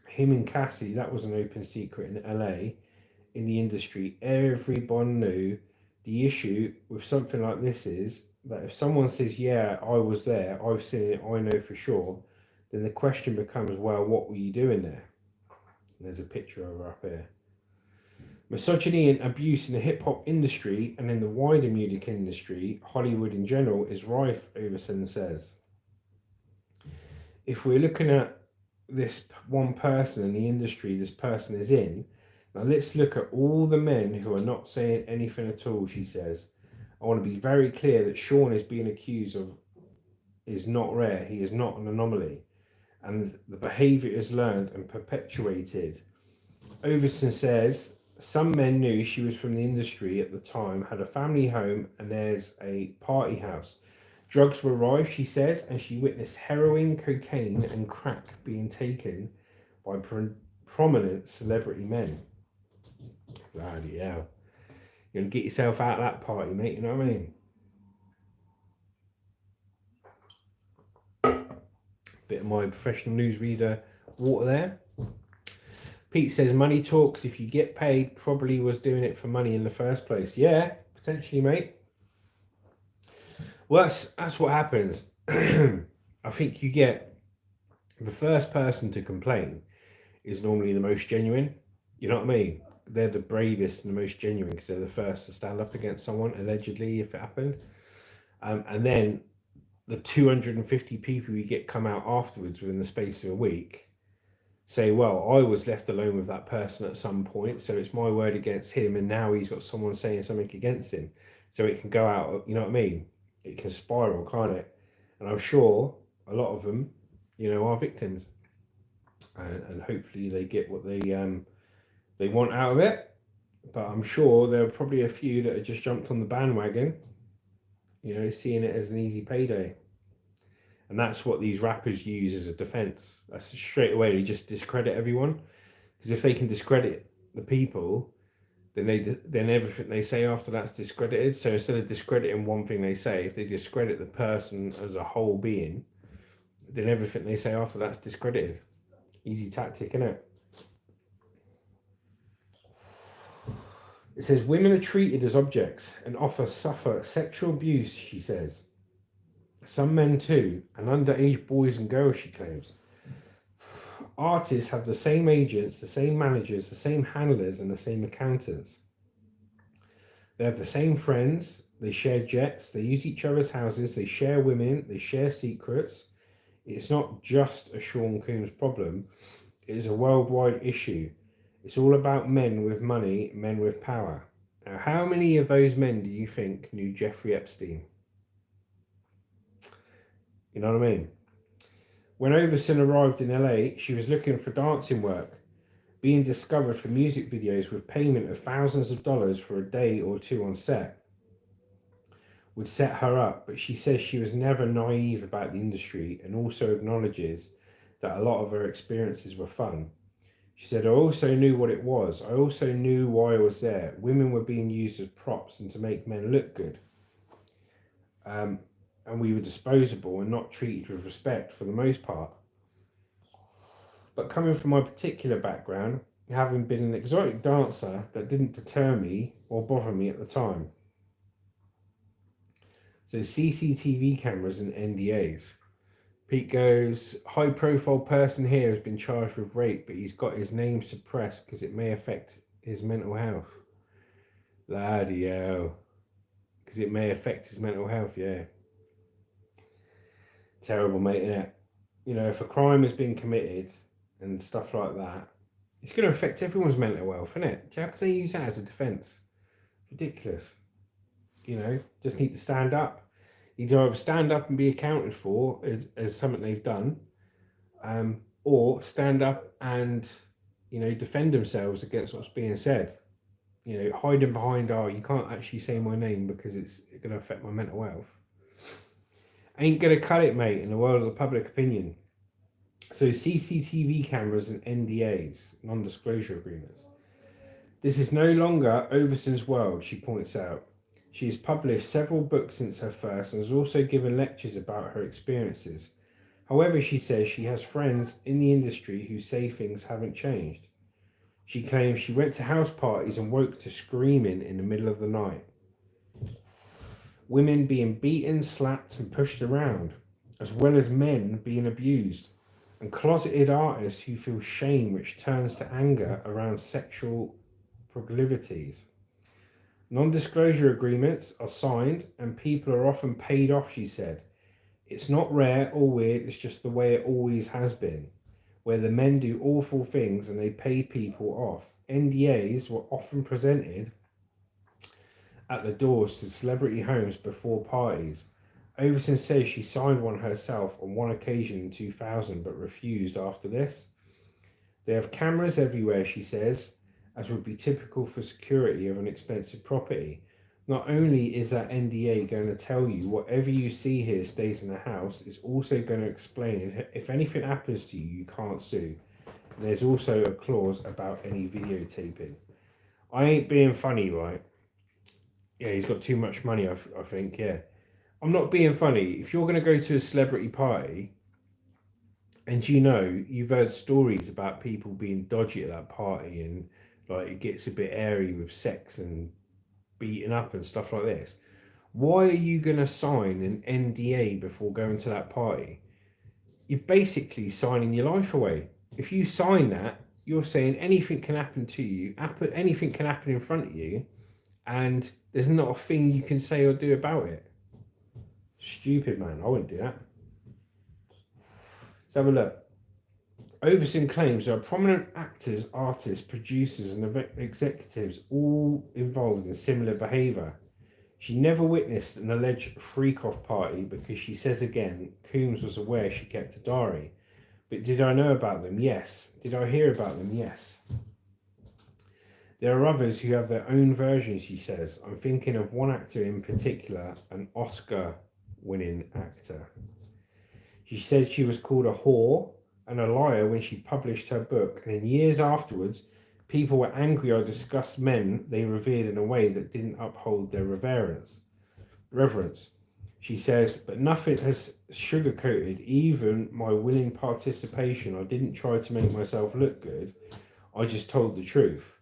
Him and Cassie, that was an open secret in LA, in the industry. Everyone knew. The issue with something like this is that if someone says, yeah, I was there, I've seen it, I know for sure, then the question becomes, well, what were you doing there? And there's a picture of her up here. Misogyny and abuse in the hip-hop industry and in the wider music industry, Hollywood in general, is rife, Overson says. If we're looking at this one person in the industry this person is in, now let's look at all the men who are not saying anything at all, she says. I want to be very clear that Sean is being accused of is not rare. He is not an anomaly. And the behaviour is learned and perpetuated. Overson says, some men knew she was from the industry at the time, had a family home, and there's a party house. Drugs were rife, she says, and she witnessed heroin, cocaine, and crack being taken by prominent celebrity men. Bloody hell. You're going to get yourself out of that party, mate, you know what I mean? Bit of my professional newsreader water there. Pete says, money talks. If you get paid, probably was doing it for money in the first place. Yeah, potentially, mate. Well, that's what happens. I think you get the first person to complain is normally the most genuine. You know what I mean? They're the bravest and the most genuine because they're the first to stand up against someone, allegedly, if it happened. And then the 250 people you get come out afterwards within the space of a week say, well, I was left alone with that person at some point, so it's my word against him, and now he's got someone saying something against him. So it can go out, you know what I mean? It can spiral, can't it? And I'm sure a lot of them, you know, are victims. And hopefully they get what they want out of it. But I'm sure there are probably a few that have just jumped on the bandwagon, you know, seeing it as an easy payday. And that's what these rappers use as a defense. That's straight away, they just discredit everyone. Because if they can discredit the people, then everything they say after that's discredited. So instead of discrediting one thing they say, if they discredit the person as a whole being, then everything they say after that's discredited. Easy tactic, isn't it? It says, women are treated as objects and often suffer sexual abuse, she says. Some men too, and underage boys and girls, she claims. Artists have the same agents, the same managers, the same handlers, and the same accountants. They have the same friends, they share jets, they use each other's houses, they share women, they share secrets. It's not just a Sean Coombs problem, it is a worldwide issue. It's all about men with money, men with power. Now, how many of those men do you think knew Jeffrey Epstein? You know what I mean? When Overson arrived in LA, she was looking for dancing work, being discovered for music videos with payment of thousands of dollars for a day or two on set would set her up, but she says she was never naive about the industry and also acknowledges that a lot of her experiences were fun. She said, I also knew what it was. I also knew why I was there. Women were being used as props and to make men look good. And we were disposable and not treated with respect for the most part. But coming from my particular background, having been an exotic dancer, that didn't deter me or bother me at the time. So CCTV cameras and NDAs. Pete goes, high profile person here has been charged with rape, but he's got his name suppressed because it may affect his mental health. Bloody hell. Because it may affect his mental health, yeah. Terrible, mate, innit? You know, if a crime has been committed and stuff like that, it's going to affect everyone's mental health, innit? How can they use that as a defence? Ridiculous. You know, just need to stand up. You either stand up and be accounted for as something they've done, or stand up and, you know, defend themselves against what's being said. You know, hiding behind, oh, you can't actually say my name because it's going to affect my mental health. Ain't going to cut it, mate, in the world of the public opinion. So CCTV cameras and NDAs, non-disclosure agreements. This is no longer Overson's world, she points out. She has published several books since her first and has also given lectures about her experiences. However, she says she has friends in the industry who say things haven't changed. She claims she went to house parties and woke to screaming in the middle of the night. Women being beaten, slapped and pushed around, as well as men being abused, and closeted artists who feel shame which turns to anger around sexual proclivities. Non-disclosure agreements are signed and people are often paid off, she said. It's not rare or weird, it's just the way it always has been, where the men do awful things and they pay people off. NDAs were often presented at the doors to celebrity homes before parties. Overson says she signed one herself on one occasion in 2000 but refused after this. They have cameras everywhere, she says, as would be typical for security of an expensive property. Not only is that NDA going to tell you whatever you see here stays in the house, it's also going to explain if anything happens to you, you can't sue. And there's also a clause about any videotaping. I ain't being funny, right? Yeah, he's got too much money, I think, yeah. I'm not being funny. If you're going to go to a celebrity party, and you know, you've heard stories about people being dodgy at that party and like it gets a bit airy with sex and beating up and stuff like this. Why are you going to sign an NDA before going to that party? You're basically signing your life away. If you sign that, you're saying anything can happen to you, anything can happen in front of you, and there's not a thing you can say or do about it. Stupid, man. I wouldn't do that. Let's have a look. Overson claims there are prominent actors, artists, producers, and executives all involved in similar behaviour. She never witnessed an alleged freak-off party because she says again, Coombs was aware she kept a diary. But did I know about them? Yes. Did I hear about them? Yes. There are others who have their own versions, she says. I'm thinking of one actor in particular, an Oscar-winning actor. She said she was called a whore and a liar when she published her book, and in years afterwards, people were angry I discussed men they revered in a way that didn't uphold their reverence. She says, but nothing has sugarcoated even my willing participation. I didn't try to make myself look good. I just told the truth.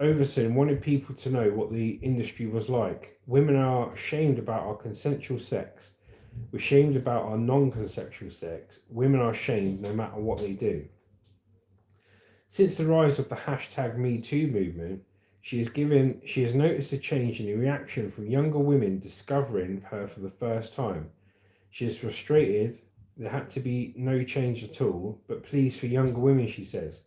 Overson wanted people to know what the industry was like. Women are shamed about our consensual sex. We're shamed about our non-consensual sex. Women are shamed no matter what they do. Since the rise of the hashtag #MeToo movement, she has noticed a change in the reaction from younger women discovering her for the first time. She is frustrated. There had to be no change at all, but pleased for younger women, she says.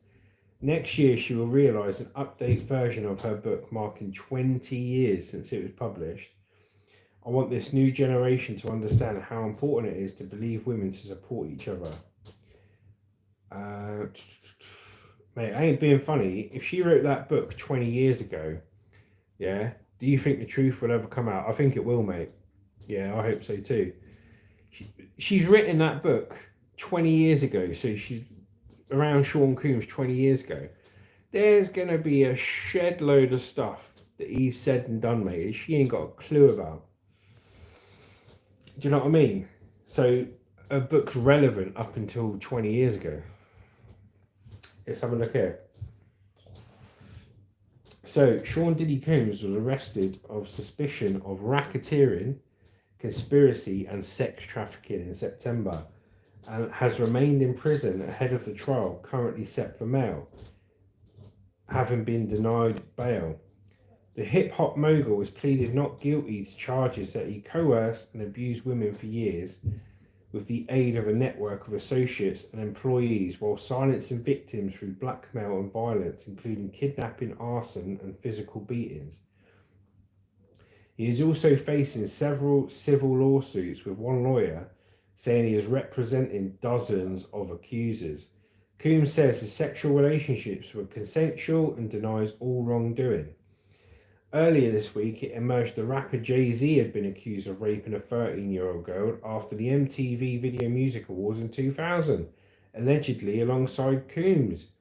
Next year, she will realise an update version of her book marking 20 years since it was published. I want this new generation to understand how important it is to believe women to support each other. Mate, I ain't being funny. If she wrote that book 20 years ago, yeah, do you think the truth will ever come out? I think it will, mate. Yeah, I hope so too. She's written that book 20 years ago, so she's around Sean Combs 20 years ago. There's going to be a shed load of stuff that he's said and done, mate, she ain't got a clue about. Do you know what I mean? So a book's relevant up until 20 years ago. Let's have a look here. So Sean Diddy Combs was arrested of suspicion of racketeering, conspiracy and sex trafficking in September and has remained in prison ahead of the trial currently set for May, having been denied bail. The hip-hop mogul was pleaded not guilty to charges that he coerced and abused women for years with the aid of a network of associates and employees while silencing victims through blackmail and violence, including kidnapping, arson and physical beatings. He is also facing several civil lawsuits, with one lawyer saying he is representing dozens of accusers. Coombs says his sexual relationships were consensual and denies all wrongdoing. Earlier this week, it emerged the rapper Jay-Z had been accused of raping a 13-year-old girl after the MTV Video Music Awards in 2000, allegedly alongside Coombs.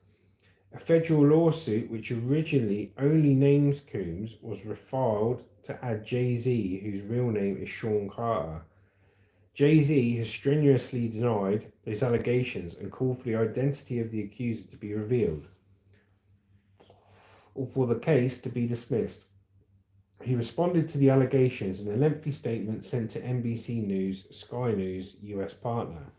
A federal lawsuit, which originally only names Coombs, was refiled to add Jay-Z, whose real name is Sean Carter. Jay-Z has strenuously denied those allegations and called for the identity of the accuser to be revealed, or for the case to be dismissed. He responded to the allegations in a lengthy statement sent to NBC News, Sky News' US partner.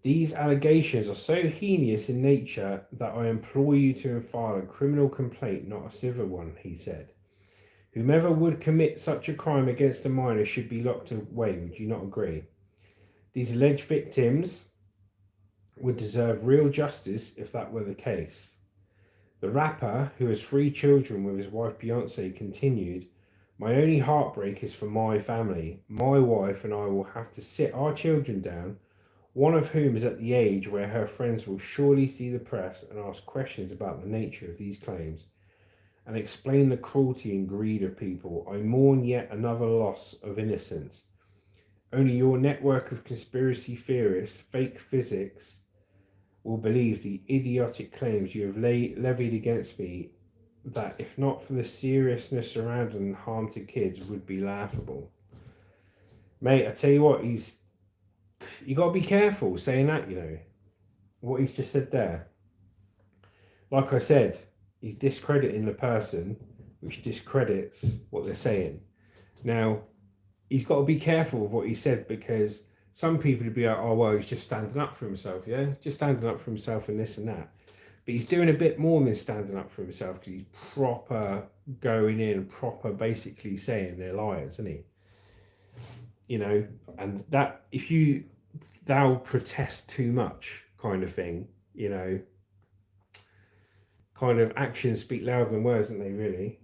These allegations are so heinous in nature that I implore you to file a criminal complaint, not a civil one, he said. Whomever would commit such a crime against a minor should be locked away. Would you not agree? These alleged victims would deserve real justice if that were the case. The rapper, who has 3 children with his wife Beyonce, continued, "My only heartbreak is for my family. My wife and I will have to sit our children down, one of whom is at the age where her friends will surely see the press and ask questions about the nature of these claims, and explain the cruelty and greed of people. I mourn yet another loss of innocence. Only your network of conspiracy theorists, fake physics, will believe the idiotic claims you have levied against me that, if not for the seriousness surrounding harm to kids, would be laughable." Mate, I tell you what, you got to be careful saying that, you know, what he's just said there. Like I said, he's discrediting the person, which discredits what they're saying. Now, he's got to be careful of what he said, because some people would be like, oh, well, he's just standing up for himself, yeah? Just standing up for himself and this and that. But he's doing a bit more than standing up for himself, because he's proper going in, proper basically saying they're liars, isn't he? You know, and that, if thou protest too much kind of thing, you know, kind of actions speak louder than words, don't they, really?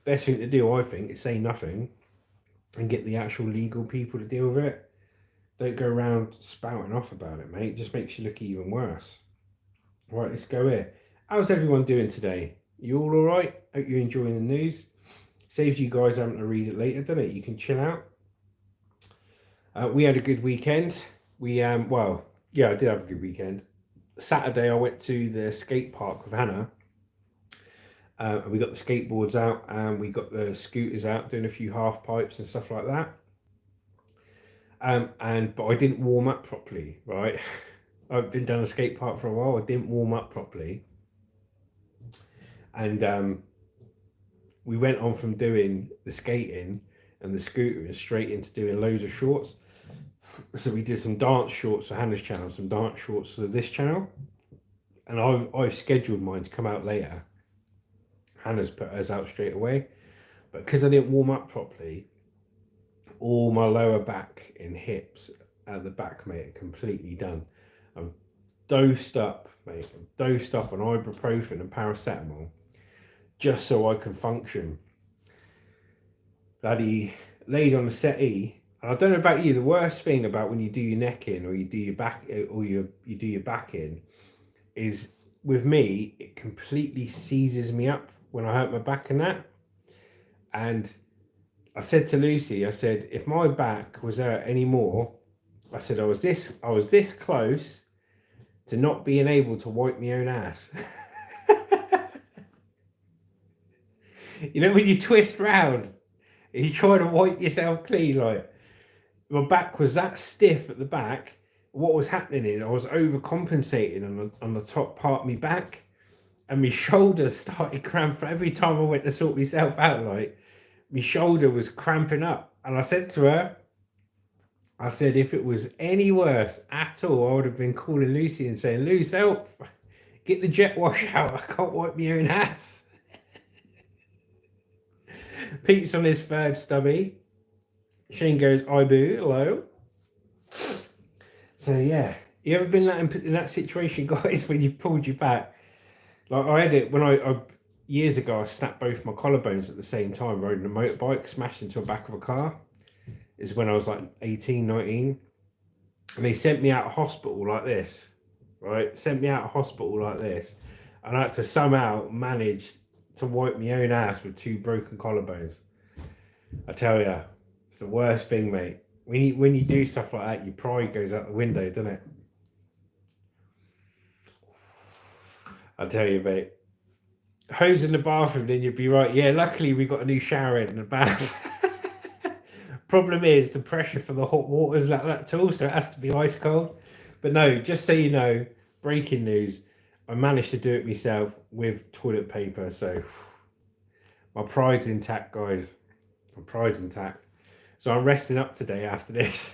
Best thing to do, I think, is say nothing and get the actual legal people to deal with it. Don't go around spouting off about it, mate. It just makes you look even worse. Right, let's go here. How's everyone doing today? You all right? Hope you're enjoying the news. Saves you guys having to read it later, doesn't it? You can chill out. We had a good weekend. Well, yeah, I did have a good weekend. Saturday, I went to the skate park with Hannah. We got the skateboards out and we got the scooters out, doing a few half pipes and stuff like that. But I didn't warm up properly, right? I've been down a skate park for a while. I didn't warm up properly. And we went on from doing the skating and the scooter straight into doing loads of shorts. So we did some dance shorts for Hannah's channel, some dance shorts for this channel. And I've scheduled mine to come out later. Hannah's put hers out straight away. But because I didn't warm up properly, all my lower back and hips at the back, mate, are completely done. I'm dosed up, mate. I'm dosed up on ibuprofen and paracetamol. just so I can function. Bloody laid on the settee. And I don't know about you, the worst thing about when you do your neck in or you do your back or you do your back in is, with me, it completely seizes me up when I hurt my back and that. And I said to Lucy, I said, if my back was hurt anymore, I said I was this close to not being able to wipe my own ass. You know when you twist round and you try to wipe yourself clean, like, my back was that stiff at the back. What was happening is I was overcompensating on the top part of my back, and my shoulders started cramping every time I went to sort myself out. Like, my shoulder was cramping up, and I said to her, I said, if it was any worse at all, I would have been calling Lucy and saying, Luce, help, get the jet wash out. I can't wipe my own ass. Pete's on his third stubby. Shane goes, I boo, hello. So yeah, you ever been in that situation, guys, when you pulled your back? Like, I had it when I years ago, I snapped both my collarbones at the same time, riding a motorbike, smashed into the back of a car. Is when I was like 18, 19. And they sent me out of hospital like this, right? Sent me out of hospital like this. And I had to somehow manage to wipe my own ass with 2 broken collarbones. I tell you, it's the worst thing, mate. When you do stuff like that, your pride goes out the window, doesn't it? I tell you, mate. Hose in the bathroom, then you'd be right. Yeah, luckily we got a new shower in the bath. Problem is the pressure for the hot water is like that too, so it has to be ice cold. But no, just so you know, breaking news, I managed to do it myself with toilet paper. So my pride's intact, guys. My pride's intact. So I'm resting up today after this.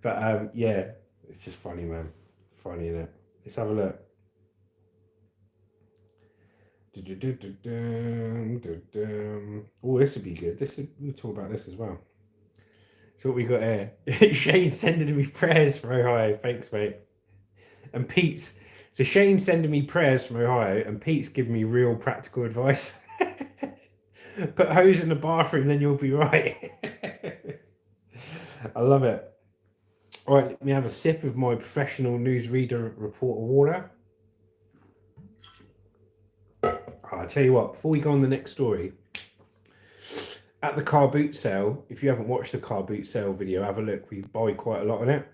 But yeah, it's just funny, man. Funny, innit? Let's have a look. Oh, this would be good. We'll talk about this as well. So what we got here? Shane sending me prayers from Ohio. Thanks, mate. And Pete's. So Shane's sending me prayers from Ohio, and Pete's giving me real practical advice. Put hose in the bathroom, then you'll be right. I love it. All right, let me have a sip of my professional newsreader reporter water. I'll tell you what, before we go on the next story, at the car boot sale, if you haven't watched the car boot sale video, have a look. We buy quite a lot on it.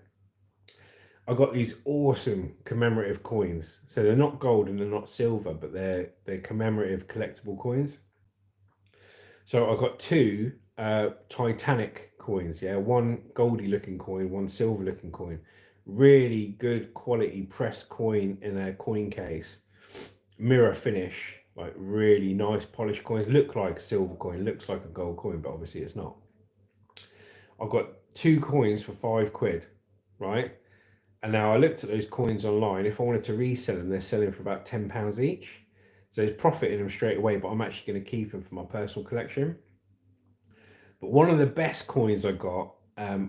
I got these awesome commemorative coins. So they're not gold and they're not silver, but they're commemorative collectible coins. So I got 2 Titanic coins, yeah, 1 goldy looking coin, 1 silver looking coin. Really good quality pressed coin in a coin case. Mirror finish, like really nice polished coins. Look like a silver coin, looks like a gold coin, but obviously it's not. I've got 2 coins for £5, right? And now I looked at those coins online. If I wanted to resell them, they're selling for about £10 each. So there's profit in them straight away, but I'm actually going to keep them for my personal collection. But one of the best coins I got,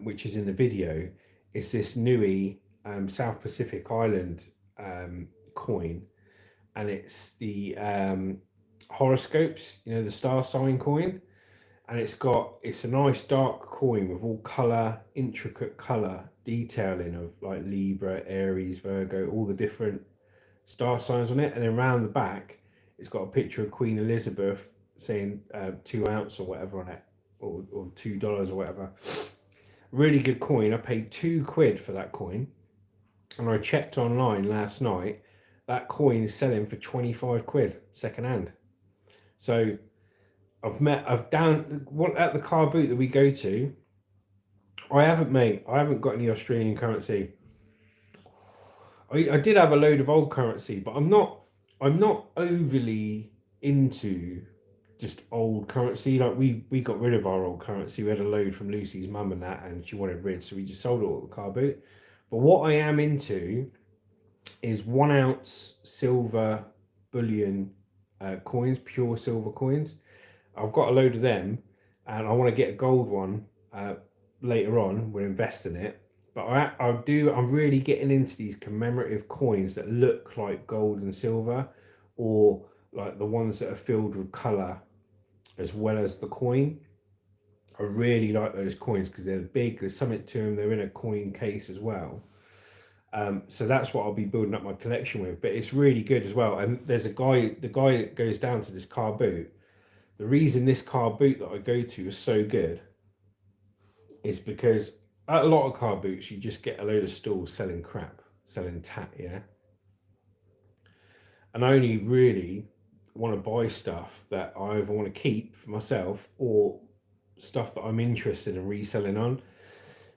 which is in the video, is this Nui South Pacific Island coin. And it's the horoscopes, you know, the star sign coin. And it's a nice dark coin with all intricate colour detailing of like Libra, Aries, Virgo, all the different star signs on it. And then around the back, it's got a picture of Queen Elizabeth saying 2 ounce or whatever on it, or $2 or whatever. Really good coin. I paid £2 for that coin, and I checked online last night. That coin is selling for £25 second hand. So I've down at the car boot that we go to. I haven't got any Australian currency. I did have a load of old currency, but I'm not overly into just old currency. Like we got rid of our old currency. We had a load from Lucy's mum and that, and she wanted rid, so we just sold it all at the car boot. But what I am into is 1 ounce silver bullion coins, pure silver coins. I've got a load of them, and I want to get a gold one later on. We'll invest in it. But I'm really getting into these commemorative coins that look like gold and silver, or like the ones that are filled with colour as well as the coin. I really like those coins because they're big, there's something to them, they're in a coin case as well. So that's what I'll be building up my collection with, but it's really good as well. And there's the guy that goes down to this car boot. The reason this car boot that I go to is so good is because at a lot of car boots, you just get a load of stalls selling crap, selling tat, yeah? And I only really want to buy stuff that I either want to keep for myself or stuff that I'm interested in reselling on.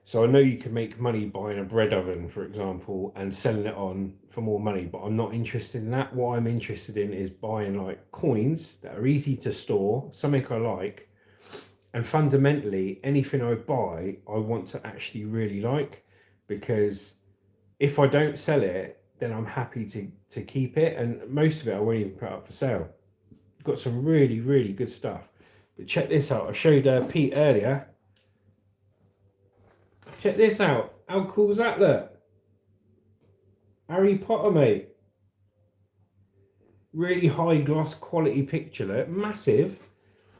So I know you can make money buying a bread oven, for example, and selling it on for more money, but I'm not interested in that. What I'm interested in is buying like coins that are easy to store, something I like, and fundamentally anything I buy, I want to actually really like, because if I don't sell it, then I'm happy to keep it, and most of it I won't even put up for sale. Got some really, really good stuff. But check this out. I showed Pete earlier. Check this out. How cool is that, look? Harry Potter, mate. Really high gloss quality picture, look. Massive.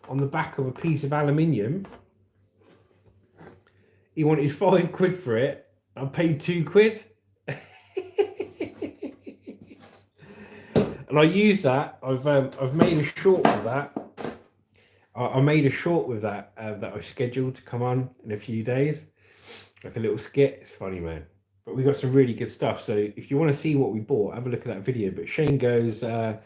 On the back of a piece of aluminium. He wanted £5 for it. I paid £2. And I use that. I've made a short with that. I made a short with that that I scheduled to come on in a few days. Like a little skit. It's funny, man. But we got some really good stuff. So if you want to see what we bought, have a look at that video. But Shane goes, I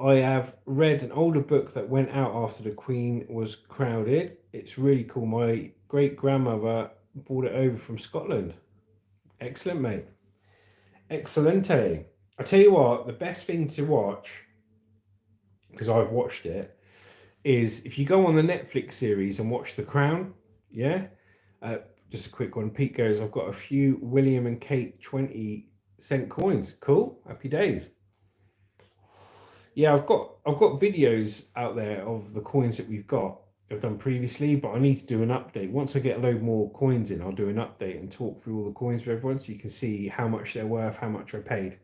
have read an older book that went out after the Queen was crowded. It's really cool. My great-grandmother brought it over from Scotland. Excellent, mate. Excellente. I tell you what, the best thing to watch, because I've watched it, is if you go on the Netflix series and watch The Crown, yeah? Just a quick one. Pete goes, I've got a few William and Kate 20-cent coins. Cool. Happy days. Yeah, I've got videos out there of the coins that we've got. I've done previously, but I need to do an update. Once I get a load more coins in, I'll do an update and talk through all the coins with everyone so you can see how much they're worth, how much I paid.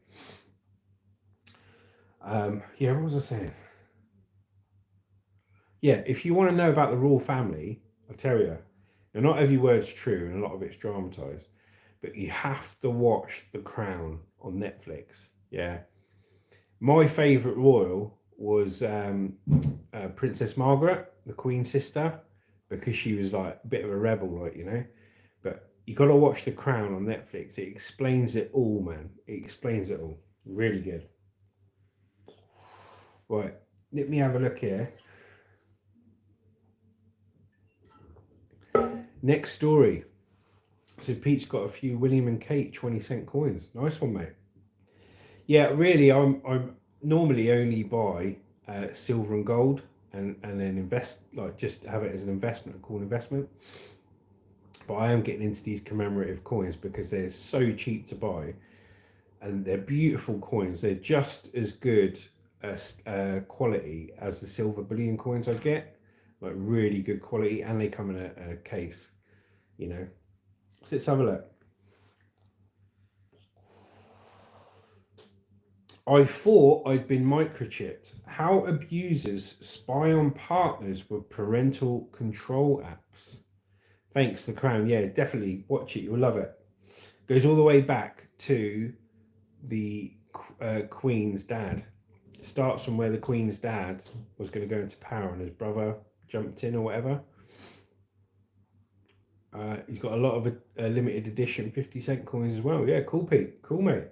Yeah, what was I saying? Yeah, if you want to know about the royal family, I'll tell you. Now, not every word's true and a lot of it's dramatized, but you have to watch The Crown on Netflix. Yeah. My favourite royal was Princess Margaret, the Queen's sister, because she was like a bit of a rebel, like, you know. But you got to watch The Crown on Netflix. It explains it all, man. It explains it all. Really good. Right, let me have a look here. Next story. So Pete's got a few William and Kate 20-cent coins. Nice one, mate. Yeah, really, I'm normally only buy silver and gold and then invest, like just have it as an investment, a cool investment. But I am getting into these commemorative coins because they're so cheap to buy and they're beautiful coins. They're just as good as quality as the silver bullion coins I get, like really good quality, and they come in a case, you know. So let's have a look. I thought I'd been microchipped. How abusers spy on partners with parental control apps. Thanks, The Crown. Yeah, definitely watch it. You'll love it. Goes all the way back to the Queen's dad. It starts from where the Queen's dad was going to go into power and his brother jumped in or whatever. He's got a lot of limited edition 50-cent coins as well. Yeah, cool, Pete. Cool, mate.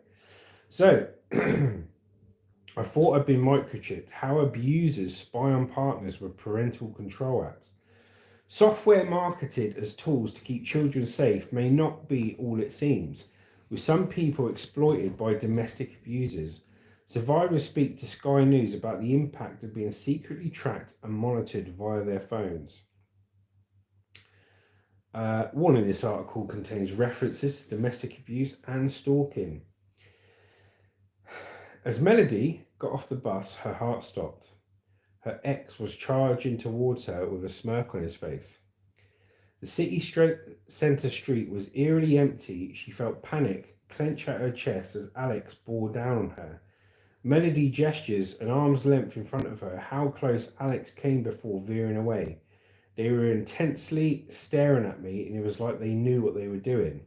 So, I thought I'd been microchipped. How abusers spy on partners with parental control apps. Software marketed as tools to keep children safe may not be all it seems, with some people exploited by domestic abusers. Survivors speak to Sky News about the impact of being secretly tracked and monitored via their phones. One in this article contains references to domestic abuse and stalking. As Melody got off the bus, her heart stopped. Her ex was charging towards her with a smirk on his face. The city centre street was eerily empty. She felt panic clench at her chest as Alex bore down on her. Melody gestures an arm's length in front of her how close Alex came before veering away. They were intensely staring at me, and it was like they knew what they were doing.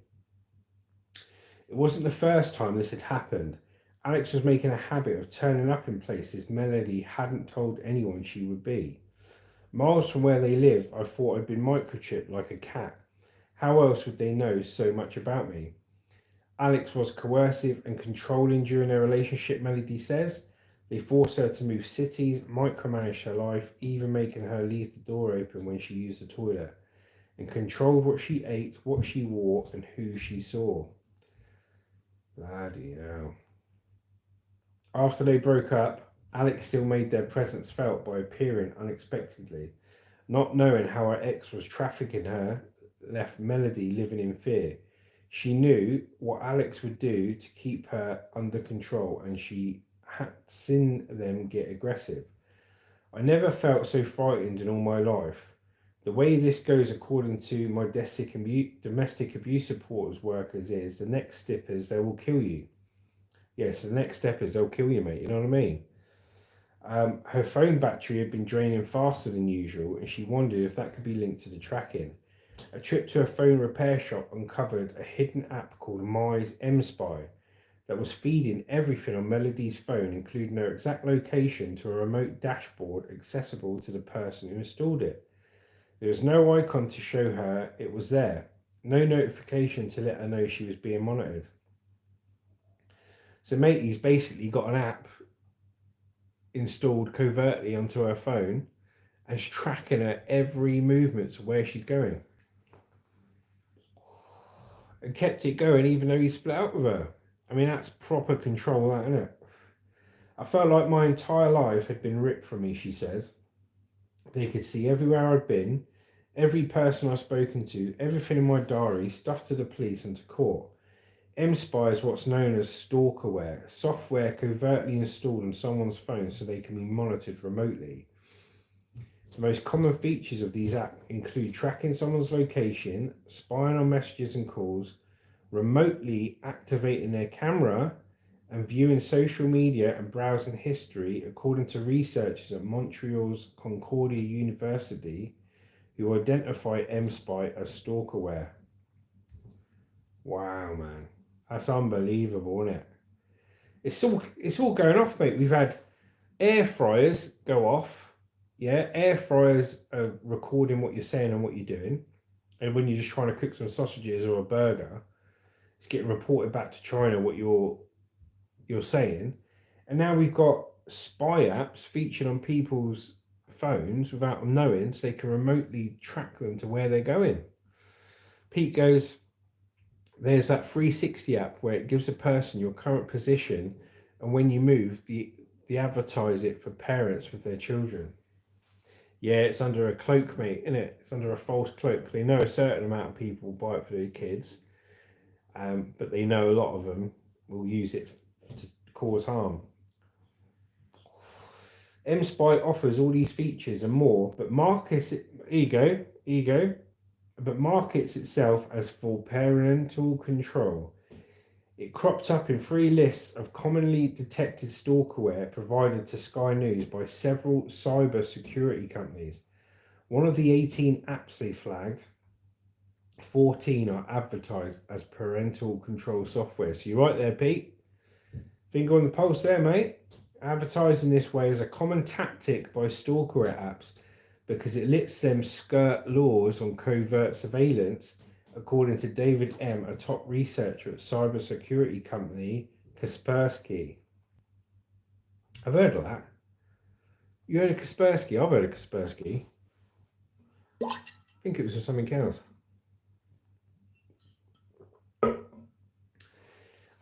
It wasn't the first time this had happened. Alex was making a habit of turning up in places Melody hadn't told anyone she would be. Miles from where they lived, I thought I'd been microchipped like a cat. How else would they know so much about me? Alex was coercive and controlling during their relationship, Melody says. They forced her to move cities, micromanaged her life, even making her leave the door open when she used the toilet, and controlled what she ate, what she wore, and who she saw. Bloody hell. After they broke up, Alex still made their presence felt by appearing unexpectedly. Not knowing how her ex was trafficking her left Melody living in fear. She knew what Alex would do to keep her under control, and she had seen them get aggressive. I never felt so frightened in all my life. The way this goes, according to my domestic abuse support workers, is the next step is they will kill you. Yes, the next step is they'll kill you, mate. You know what I mean? Her phone battery had been draining faster than usual, and she wondered if that could be linked to the tracking. A trip to a phone repair shop uncovered a hidden app called My M-Spy that was feeding everything on Melody's phone, including her exact location, to a remote dashboard accessible to the person who installed it. There was no icon to show her it was there, no notification to let her know she was being monitored. So matey's basically got an app installed covertly onto her phone and is tracking her every movement to where she's going. And kept it going even though he split up with her. I mean, that's proper control, that, isn't it? I felt like my entire life had been ripped from me, she says. They could see everywhere I'd been, every person I've spoken to, everything in my diary, stuff to the police and to court. M-Spy is what's known as Stalkerware, software covertly installed on someone's phone so they can be monitored remotely. The most common features of these apps include tracking someone's location, spying on messages and calls, remotely activating their camera, and viewing social media and browsing history, according to researchers at Montreal's Concordia University, who identify M-Spy as Stalkerware. Wow, man. That's unbelievable, isn't it? It's all going off, mate. We've had air fryers go off. Yeah, air fryers are recording what you're saying and what you're doing. And when you're just trying to cook some sausages or a burger, it's getting reported back to China what you're saying. And now we've got spy apps featured on people's phones without them knowing, so they can remotely track them to where they're going. Pete goes, there's that 360 app where it gives a person your current position, and when you move, they advertise it for parents with their children. Yeah, it's under a cloak, mate, isn't it? It's under a false cloak. They know a certain amount of people buy it for their kids, but they know a lot of them will use it to cause harm. M-Spy offers all these features and more, but markets itself as for parental control. It cropped up in 3 lists of commonly detected stalkerware provided to Sky News by several cyber security companies. One of the 18 apps they flagged, 14 are advertised as parental control software. So you're right there, Pete. Finger on the pulse there, mate. Advertising this way is a common tactic by stalkerware apps because it lets them skirt laws on covert surveillance, according to David M., a top researcher at cybersecurity company Kaspersky. I've heard of that. You heard of Kaspersky? I've heard of Kaspersky. I think it was for something else.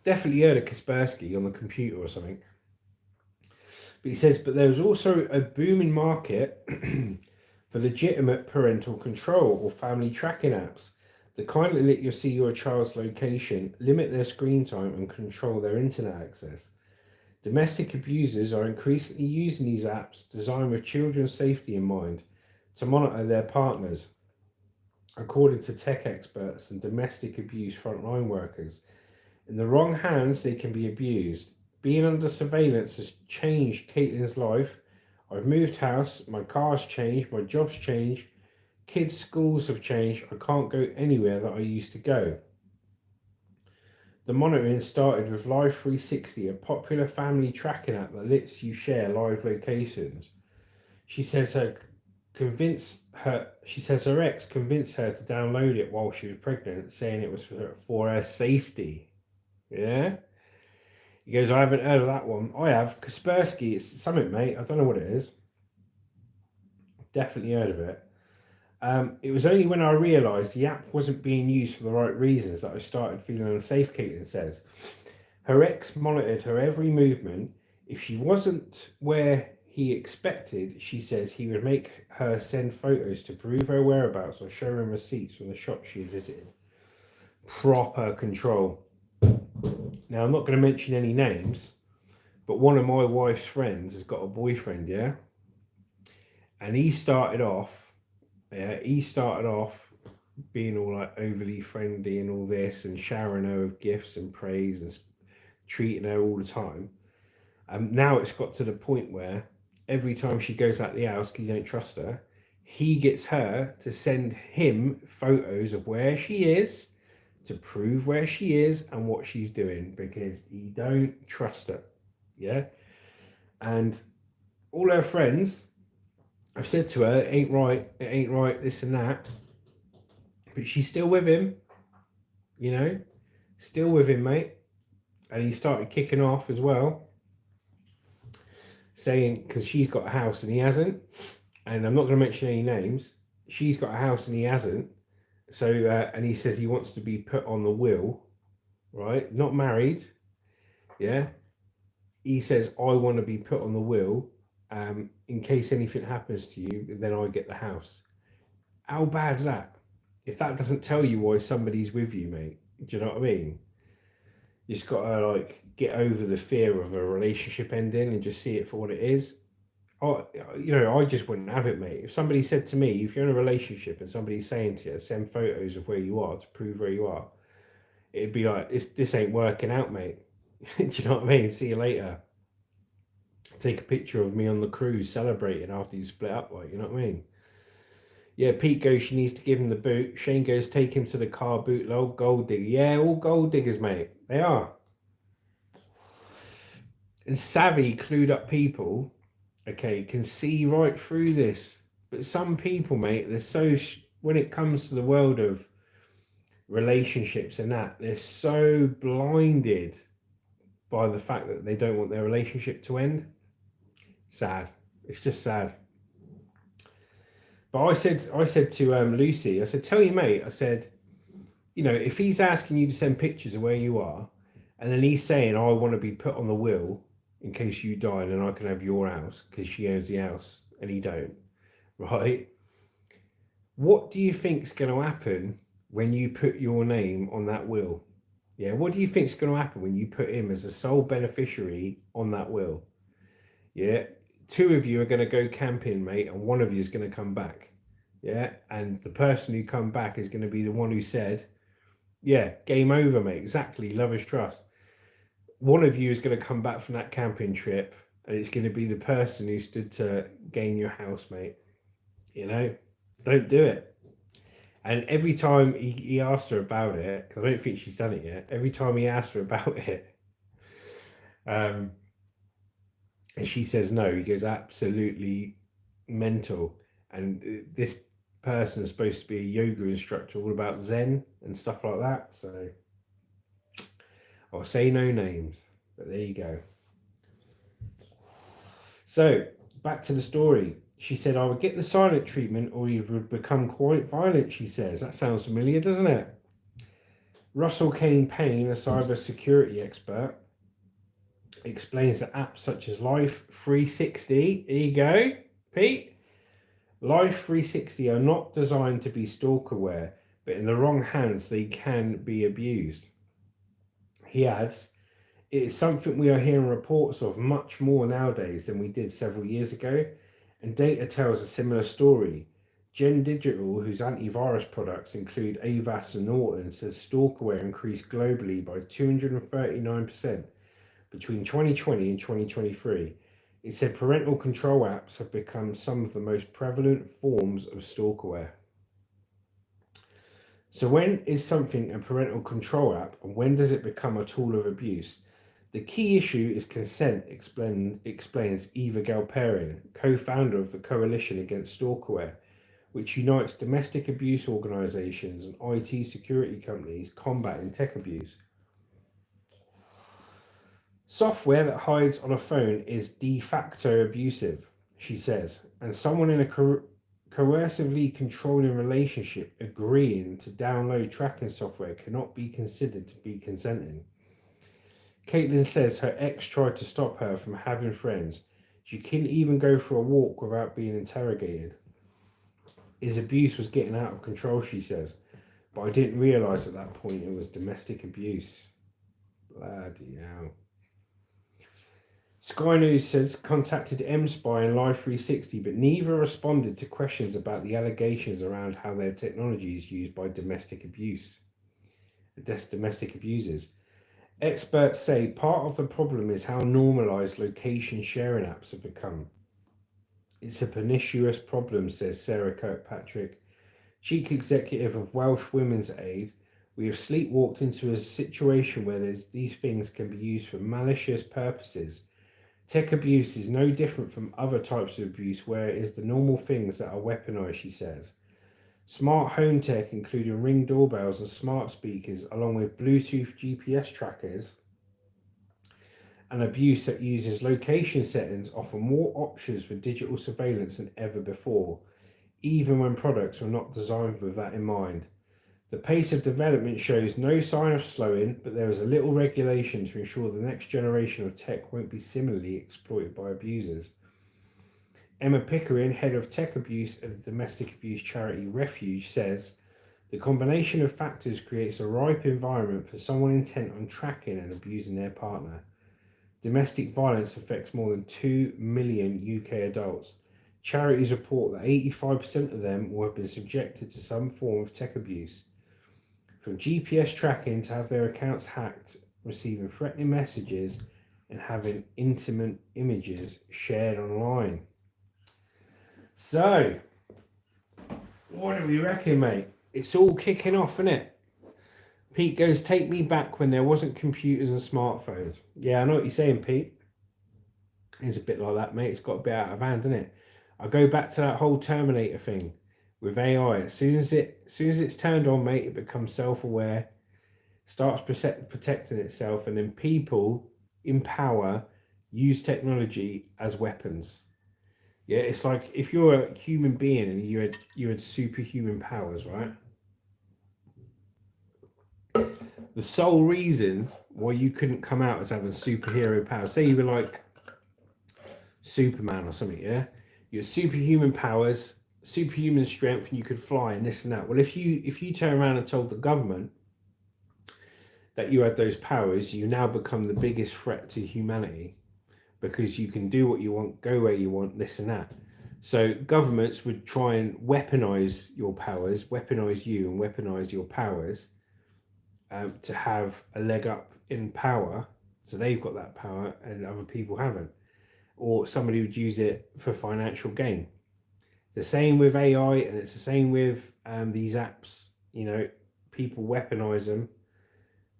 Definitely heard of Kaspersky on the computer or something. But he says, but there was also a booming market for legitimate parental control or family tracking apps that kindly let you see your child's location, limit their screen time, and control their internet access. Domestic abusers are increasingly using these apps designed with children's safety in mind to monitor their partners, according to tech experts and domestic abuse frontline workers. In the wrong hands, they can be abused. Being under surveillance has changed Caitlin's life. I've moved house, my car's changed, my job's changed, kids' schools have changed. I can't go anywhere that I used to go. The monitoring started with Live 360, a popular family tracking app that lets you share live locations. She says her ex convinced her to download it while she was pregnant, saying it was for her safety. Yeah? He goes, I haven't heard of that one. I have. Kaspersky, it's something, mate. I don't know what it is. Definitely heard of it. It was only when I realised the app wasn't being used for the right reasons that I started feeling unsafe, Caitlin says. Her ex monitored her every movement. If she wasn't where he expected, she says he would make her send photos to prove her whereabouts or show him receipts from the shop she had visited. Proper control. Now, I'm not going to mention any names, but one of my wife's friends has got a boyfriend, yeah? And he started off being all like overly friendly and all this and showering her with gifts and praise and treating her all the time. Now it's got to the point where every time she goes out the house because you don't trust her, he gets her to send him photos of where she is to prove where she is and what she's doing because he don't trust her. Yeah. And all her friends, I've said to her, it ain't right, this and that. But she's still with him, you know, still with him, mate. And he started kicking off as well, saying, because she's got a house and he hasn't, and I'm not going to mention any names, she's got a house and he hasn't. So, and he says he wants to be put on the will, right? Not married, yeah. He says, I want to be put on the will in case anything happens to you, then I get the house. How bad's that? If that doesn't tell you why somebody's with you, mate, do you know what I mean? You just gotta like get over the fear of a relationship ending and just see it for what it is. I just wouldn't have it, mate. If somebody said to me, if you're in a relationship and somebody's saying to you, send photos of where you are to prove where you are, it'd be like, this ain't working out, mate. Do you know what I mean? See you later. Take a picture of me on the cruise celebrating after you split up, like, you know what I mean? Yeah, Pete goes, she needs to give him the boot. Shane goes, take him to the car boot. Old gold digger. Yeah, all gold diggers, mate. They are. And savvy, clued up people, okay, can see right through this. But some people, mate, they're so, when it comes to the world of relationships and that, they're so blinded by the fact that they don't want their relationship to end. Sad. It's just sad. But I said to Lucy, I said, tell your mate, I said, if he's asking you to send pictures of where you are, and then he's saying, I want to be put on the will in case you die and I can have your house because she owns the house and he don't, right? What do you think's going to happen when you put your name on that will? Yeah, what do you think's going to happen when you put him as a sole beneficiary on that will? Yeah, two of you are going to go camping, mate, and one of you is going to come back. Yeah, and the person who come back is going to be the one who said, yeah, game over, mate. Exactly, lovers trust. One of you is going to come back from that camping trip, and it's going to be the person who stood to gain your house, mate. Don't do it. And every time he asked her about it, because I don't think she's done it yet, every time he asked her about it, and she says no, he goes absolutely mental. And this person is supposed to be a yoga instructor all about Zen and stuff like that. So I'll say no names, but there you go. So back to the story. She said, I would get the silent treatment or you would become quite violent, she says. That sounds familiar, doesn't it? Russell Kane Payne, a cyber security expert, explains that apps such as Life 360, here you go, Pete. Life 360 are not designed to be stalkerware, but in the wrong hands, they can be abused. He adds, it is something we are hearing reports of much more nowadays than we did several years ago, and data tells a similar story. Gen Digital, whose antivirus products include Avast and Norton, says stalkerware increased globally by 239% between 2020 and 2023. It said parental control apps have become some of the most prevalent forms of stalkerware. So when is something a parental control app, and when does it become a tool of abuse? The key issue is consent, explains Eva Galperin, co-founder of the Coalition Against Stalkerware, which unites domestic abuse organisations and IT security companies combating tech abuse. Software that hides on a phone is de facto abusive, she says, and someone in a coercively controlling relationship agreeing to download tracking software cannot be considered to be consenting. Caitlin says her ex tried to stop her from having friends. She couldn't even go for a walk without being interrogated. His abuse was getting out of control, she says, but I didn't realise at that point it was domestic abuse. Bloody hell. Sky News says contacted MSpy and Life360, but neither responded to questions about the allegations around how their technology is used by domestic abusers. Experts say part of the problem is how normalised location sharing apps have become. It's a pernicious problem, says Sarah Kirkpatrick, chief executive of Welsh Women's Aid. We have sleepwalked into a situation where these things can be used for malicious purposes. Tech abuse is no different from other types of abuse where it is the normal things that are weaponized, she says. Smart home tech, including Ring doorbells and smart speakers, along with Bluetooth GPS trackers, and abuse that uses location settings offer more options for digital surveillance than ever before, even when products were not designed with that in mind. The pace of development shows no sign of slowing, but there is a little regulation to ensure the next generation of tech won't be similarly exploited by abusers. Emma Pickering, head of tech abuse at the domestic abuse charity Refuge, says the combination of factors creates a ripe environment for someone intent on tracking and abusing their partner. Domestic violence affects more than 2 million UK adults. Charities report that 85% of them will have been subjected to some form of tech abuse. From GPS tracking to have their accounts hacked, receiving threatening messages, and having intimate images shared online. So, what do we reckon, mate? It's all kicking off, isn't it? Pete goes, take me back when there wasn't computers and smartphones. Yeah, I know what you're saying, Pete. It's a bit like that, mate. It's got a bit out of hand, isn't it? I go back to that whole Terminator thing with AI. As soon as it's turned on, mate, it becomes self-aware, starts protecting itself, and then people in power use technology as weapons. Yeah, it's like if you're a human being and you had superhuman powers, right? The sole reason why you couldn't come out as having superhero powers, say you were like Superman or something, yeah? You had superhuman powers, superhuman strength, and you could fly and this and that. Well, if you turn around and told the government that you had those powers, you now become the biggest threat to humanity because you can do what you want, go where you want, this and that. So governments would try and weaponize your powers, weaponize you and weaponize your powers to have a leg up in power. So they've got that power and other people haven't. Or somebody would use it for financial gain. The same with AI, and it's the same with these apps. You know, people weaponize them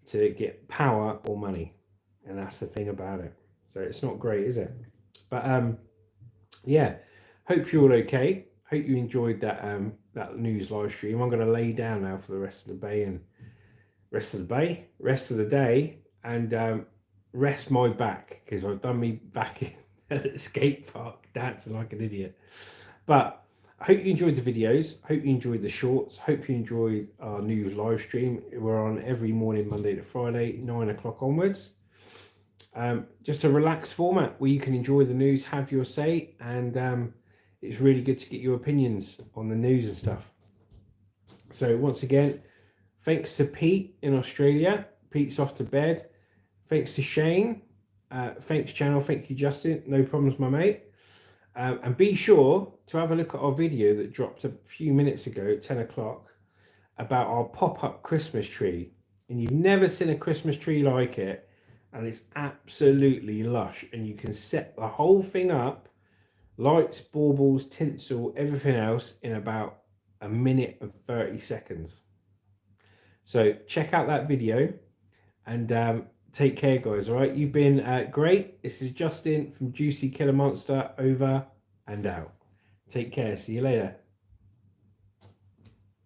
to get power or money, and that's the thing about it. So it's not great, is it? But yeah, hope you're all okay. Hope you enjoyed that that news live stream. I'm going to lay down now for the rest of the day and rest of the day, and rest my back because I've done me back in at the skate park dancing like an idiot. But I hope you enjoyed the videos. Hope you enjoyed the shorts. Hope you enjoyed our news live stream. We're on every morning, Monday to Friday, 9 o'clock onwards. Just a relaxed format where you can enjoy the news, have your say, and it's really good to get your opinions on the news and stuff. So once again, thanks to Pete in Australia. Pete's off to bed. Thanks to Shane. Thanks, channel. Thank you, Justin. No problems, my mate. And be sure to have a look at our video that dropped a few minutes ago at 10 o'clock about our pop-up Christmas tree. And you've never seen a Christmas tree like it. and it's absolutely lush, and you can set the whole thing up, lights, baubles, tinsel, everything else, in about a minute and 30 seconds. So check out that video, and take care, guys. All right, you've been great. This is Justin from Juicy Killer Monster, over and out. Take care. See you later.